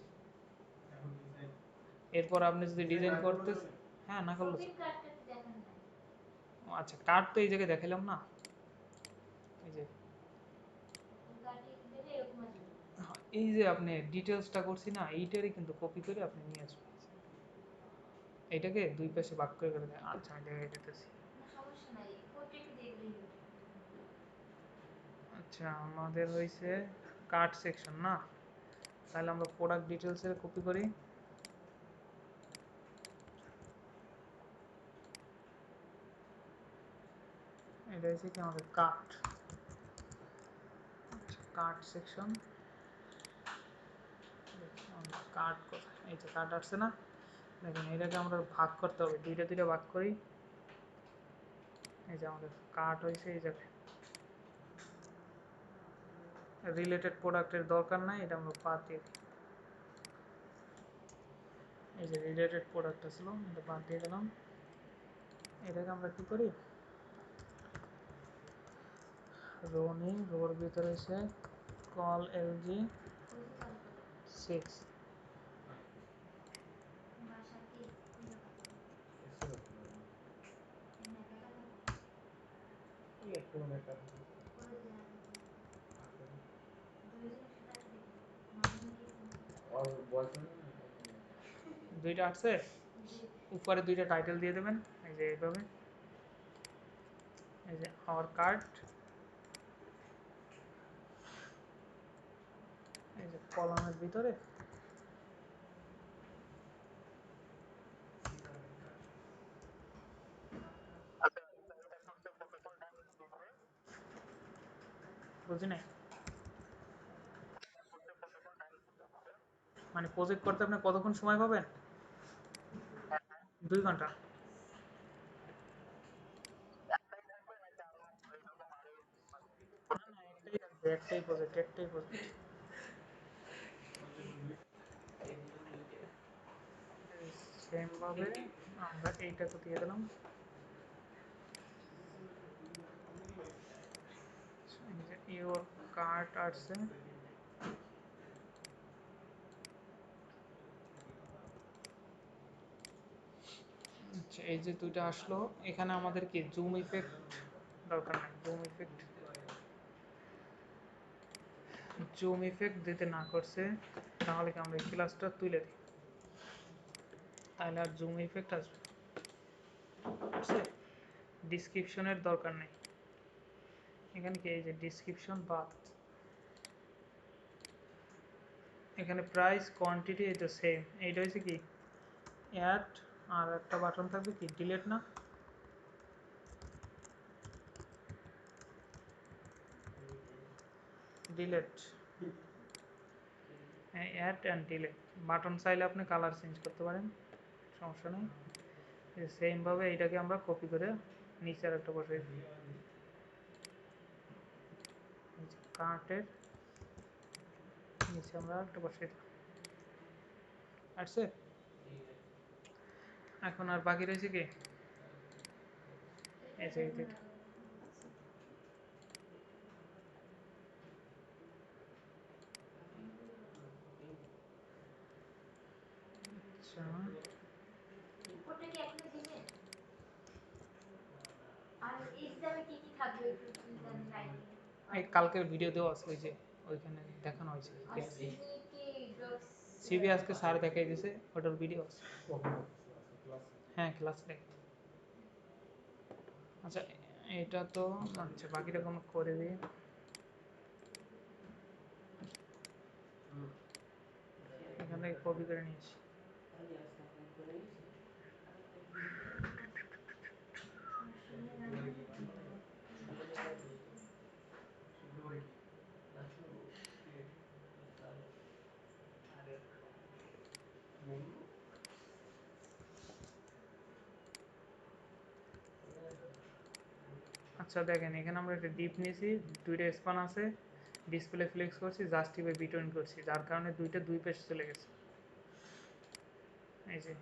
এরপর আপনি যদি ডিজাইন করতে, হ্যাঁ না করলে শপিং কার্টটাতে দেখান নাই। আচ্ছা কার্ড তো এই জায়গায় দেখাইলাম না, এই যে শপিং কার্টে গেলে এরকম আসবে। এই যে আপনি ডিটেলসটা করছি না, এইটারই কিন্তু কপি করে আপনি নিয়ে আসবেন, এইটাকে দুই পাশে ভাগ করে করে দেন। আচ্ছা আমি দেখাই দিতেছি। না সমস্যা নাই, প্রত্যেকটা দেখলেই হবে। আচ্ছা আমাদের হয়েছে কার্ড সেকশন না, তাহলে আমরা প্রোডাক্ট ডিটেলসের কপি করি। এটা হচ্ছে কি আমাদের কার্ট, কার্ট সেকশন। কার্ড কোথায়, এই যে কার্ড আসছে না, দেখেন এটাকে আমরা ভাগ করতে হবে, দুইটা দুইটা ভাগ করি। এই যে আমাদের কার্ট হয়েছে এই জায়গায়, রিলেটেড প্রোডাক্টের দরকার নাই, এটা আমরা বাদ দিয়ে দিই। এই যে রিলেটেড প্রোডাক্ট ছিল, এটা বাদ দিয়ে দিলাম। এটাকে আমরা কি করি, রো নিই, রোর ভিতরে এসে কল এলজি ওই যে চালু করো 6। বাসাতে খুলে পাবো। এমনি একা একা থাকো ওই একটু মনে একটা করে দিয়ে আগে দুইজনের সাথে আছে দেখি মামুনি কি ফোন করে আর বয়ফ্রেন্ড না দুইটা আসছে, জি উপরে দুইটা টাইটেল দিয়ে দেবেন, এই যে এইভাবে, এই যে আওয়ার কার্ড, এই যে কলামের ভিতরে বুঝি নাই, মানে প্রজেক্ট করতে আপনি কতক্ষণ সময় পাবেন, 2 ঘন্টা। একটাই প্রজেক্ট, একটাই প্রজেক্ট। সেম ভাবে আমরা এইটাকে দিয়ে দিলাম, ইওর কার্ট আসছে। আচ্ছা এই যে দুইটা আসলো, এখানে আমাদের কি জুম ইফেক্ট দরকার নাই, জুম ইফেক্ট দিতে না করছে, তাহলে কি আমরা এই ক্লাসটা তুলে দিই, তাহলে আর জুম ইফেক্ট আসবে না। বুঝছে, ডিসক্রিপশনের দরকার নেই, এখানে কি এই যে ডিসক্রিপশন বাদ, এখানে প্রাইস কোয়ান্টিটি এটা সেম, এইটা হচ্ছে কি অ্যাড, আর একটা বাটন থাকবে কি ডিলিট না, delete. Add and delete button চাইলে আপনি কালার চেঞ্জ করতে পারেন, সমস্যা নেই। সেমভাবে এইটাকে আমরা কপি করে নিচে আর একটা বসাই দিই, কার্টের নিচে আমরা একটা বসাই দিই। আসছে? এখন আর বাকি রয়েছে কি, এই যে এটা। আচ্ছা, ওটা কি এখনো দিবেন? আর এক্সামে কি কি থাকবে একটু প্লিজ আমি রাইটিং এই কালকের ভিডিও দেওয়া আছে, ওই যে ওইখানে দেখানো হয়েছে। আর সিভি কি ডক্স সিবি আজকে স্যার দেখাই দিয়েছে, ওটার ভিডিও আছে। ক্লাসে হ্যাঁ, ক্লাস নেই। আচ্ছা, এটা তো আচ্ছা, বাকিটা কোনো করে দিই। এখান থেকে কপি করে নিয়েছি। আচ্ছা দেখেন, এখানে আমরা একটা ডিপ নিয়েছি, দুইটা স্পান আছে, ডিসপ্লে ফ্লেক্স করছি, জাস্টিফাই বিটুইন করছি, যার কারণে দুইটা দুই পেজ চলে গেছে। এই যে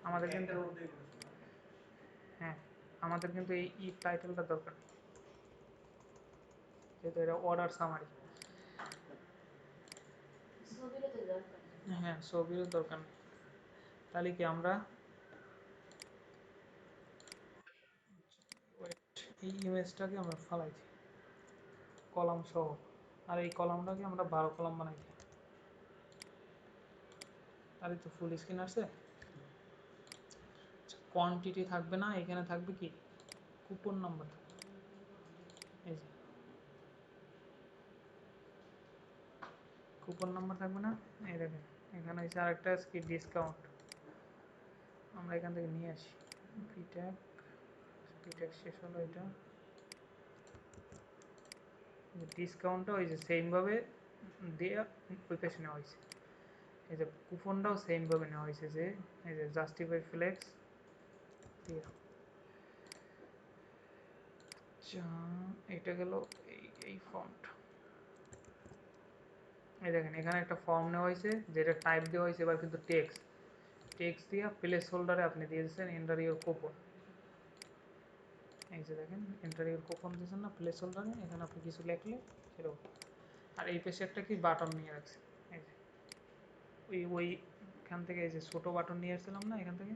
আমাদের কিন্তু, হ্যাঁ আমাদের কিন্তু এই টাইটেলটা দরকার নেই, যেহেতু এটা অর্ডার সামারি। ছবিটা তো দরকার। হ্যাঁ, ছবিরও দরকার নেই। তাহলে কি আমরা wait, এই ইমেজটাকে আমরা ফালাই দিই কলাম সহ, আর এই কলামটাকে আমরা 12 কলাম বানাই দিই। তাহলে তো ফুল স্ক্রিন আসছে। কোয়ান্টিটি থাকবে না, এখানে থাকবে কি কুপন নাম্বার থাকবে। এই যে কুপন নাম্বার থাকবে না, এই দেখেন এখানে হচ্ছে আরেকটা কি ডিসকাউন্ট, আমরা এখান থেকে নিয়ে আসি। পিট্যাগ, পিট্যাগ শেষ হলো, এটা ডিসকাউন্টটা ওই যে সেমভাবে দিয়ে ওই পেছনে নেওয়া হয়েছে। এই যে কুপনটাও সেমভাবে নেওয়া হয়েছে, যে এই যে জাস্টিফাই ফ্লেক্স দিয়ে। আচ্ছা, এটা গেল এই এই ফর্মটা। এই দেখেন এখানে একটা ফর্ম নেওয়া হয়েছে, যেটা টাইপ দেওয়া হয়েছে, এবার কিন্তু টেক্সট টেক্সট দিয়ে প্লেস হোল্ডারে আপনি দিয়ে দিচ্ছেন এন্টার ইউর কুপন। এই যে দেখেন এন্টার ইউর কুপন দিয়েছেন না প্লেস হোল্ডারে, এখানে আপনি কিছু লিখলে সেরকম। আর এই পাশে একটা কি বাটন নিয়ে রাখছে, এই যে ওইখান থেকে এই যে ছোট বাটন নিয়ে আসছিলাম না এখান থেকে,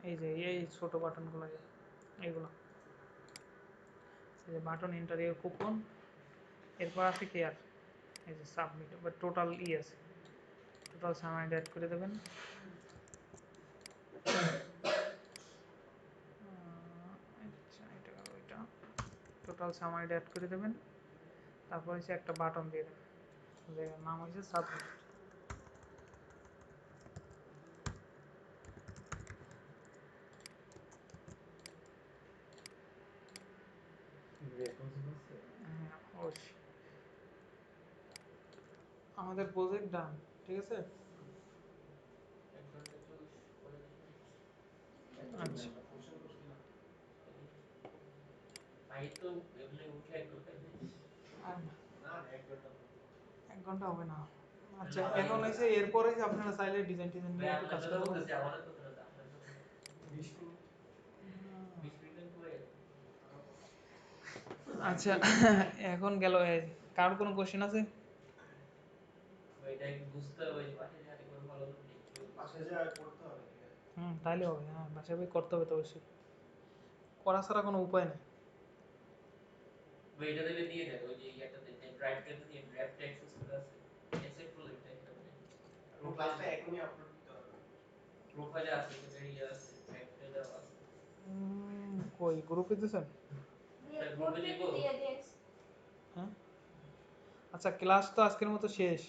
এই যে এই ছোট বাটনগুলো, এইগুলো এই যে বাটন এন্টার ইউর কুপন। এরপর আছে কি আর, এই যে সাবমিট, বা টোটাল আছে, টোটাল সামাইড অ্যাড করে দেবেন। আচ্ছা, এটা ওইটা টোটাল সামাইড অ্যাড করে দেবেন। তারপর হচ্ছে একটা বাটন দিয়ে দেবেন, জায়গার নাম হচ্ছে সাবমিট। রেসপন্সিভ আছে। হ্যাঁ অবশ্যই, আমাদের প্রজেক্ট ডান, ঠিক আছে। 1 ঘন্টা 40 45 মিনিট। আচ্ছা, ভাই তো এমনি উঠে 1 ঘন্টা শেষ। আর না 1 ঘন্টা হবে। 1 ঘন্টা হবে না। আচ্ছা, না ভাই, এখন হয়েছে এরপরে যে আপনারা চাইলে ডিজাইন টিজাইন ভাই নিয়ে একটু আপনার কাজ কথা করতে পারেন। বলতেছি, আমাদের কথা না, আপনার কথা না। 20 মিনিট 20 মিনিট পরে। আচ্ছা, এখন গেল কার কোনো কোশ্চেন আছে? ভাই এটা একটু বুঝতে হবে যে বাসায় যাতে করে ভালো করে একটু। বাসায় যা করতে হবে, ঠিক আছে। তাইলে হবে, হ্যাঁ বাসায় বই করতে হবে তো অবশ্যই, করা ছাড়া কোনো উপায় নেই। ভাই এটা দিলে দিয়ে দেন, ওই যে ইয়াটাতে যে ড্রাইভটাতে দিয়ে ড্রাইভ টেক্সট সিস্টেম আছে, অ্যাকসেপ্ট করলে এটা এখানে দেন। ক্লাসটা এখনই আপলোড দিতে হবে। প্রোফাইলে আছে, এখানে ইয়ে আছে, ড্রাইভটা দেওয়া আছে। কই গ্রুপে দিয়েছেন? ভাইয়া এটা গ্রুপে কোডটা দিব। একটু দিয়ে দেন। হ্যাঁ, আচ্ছা ক্লাস তো আজকের মতো শেষ।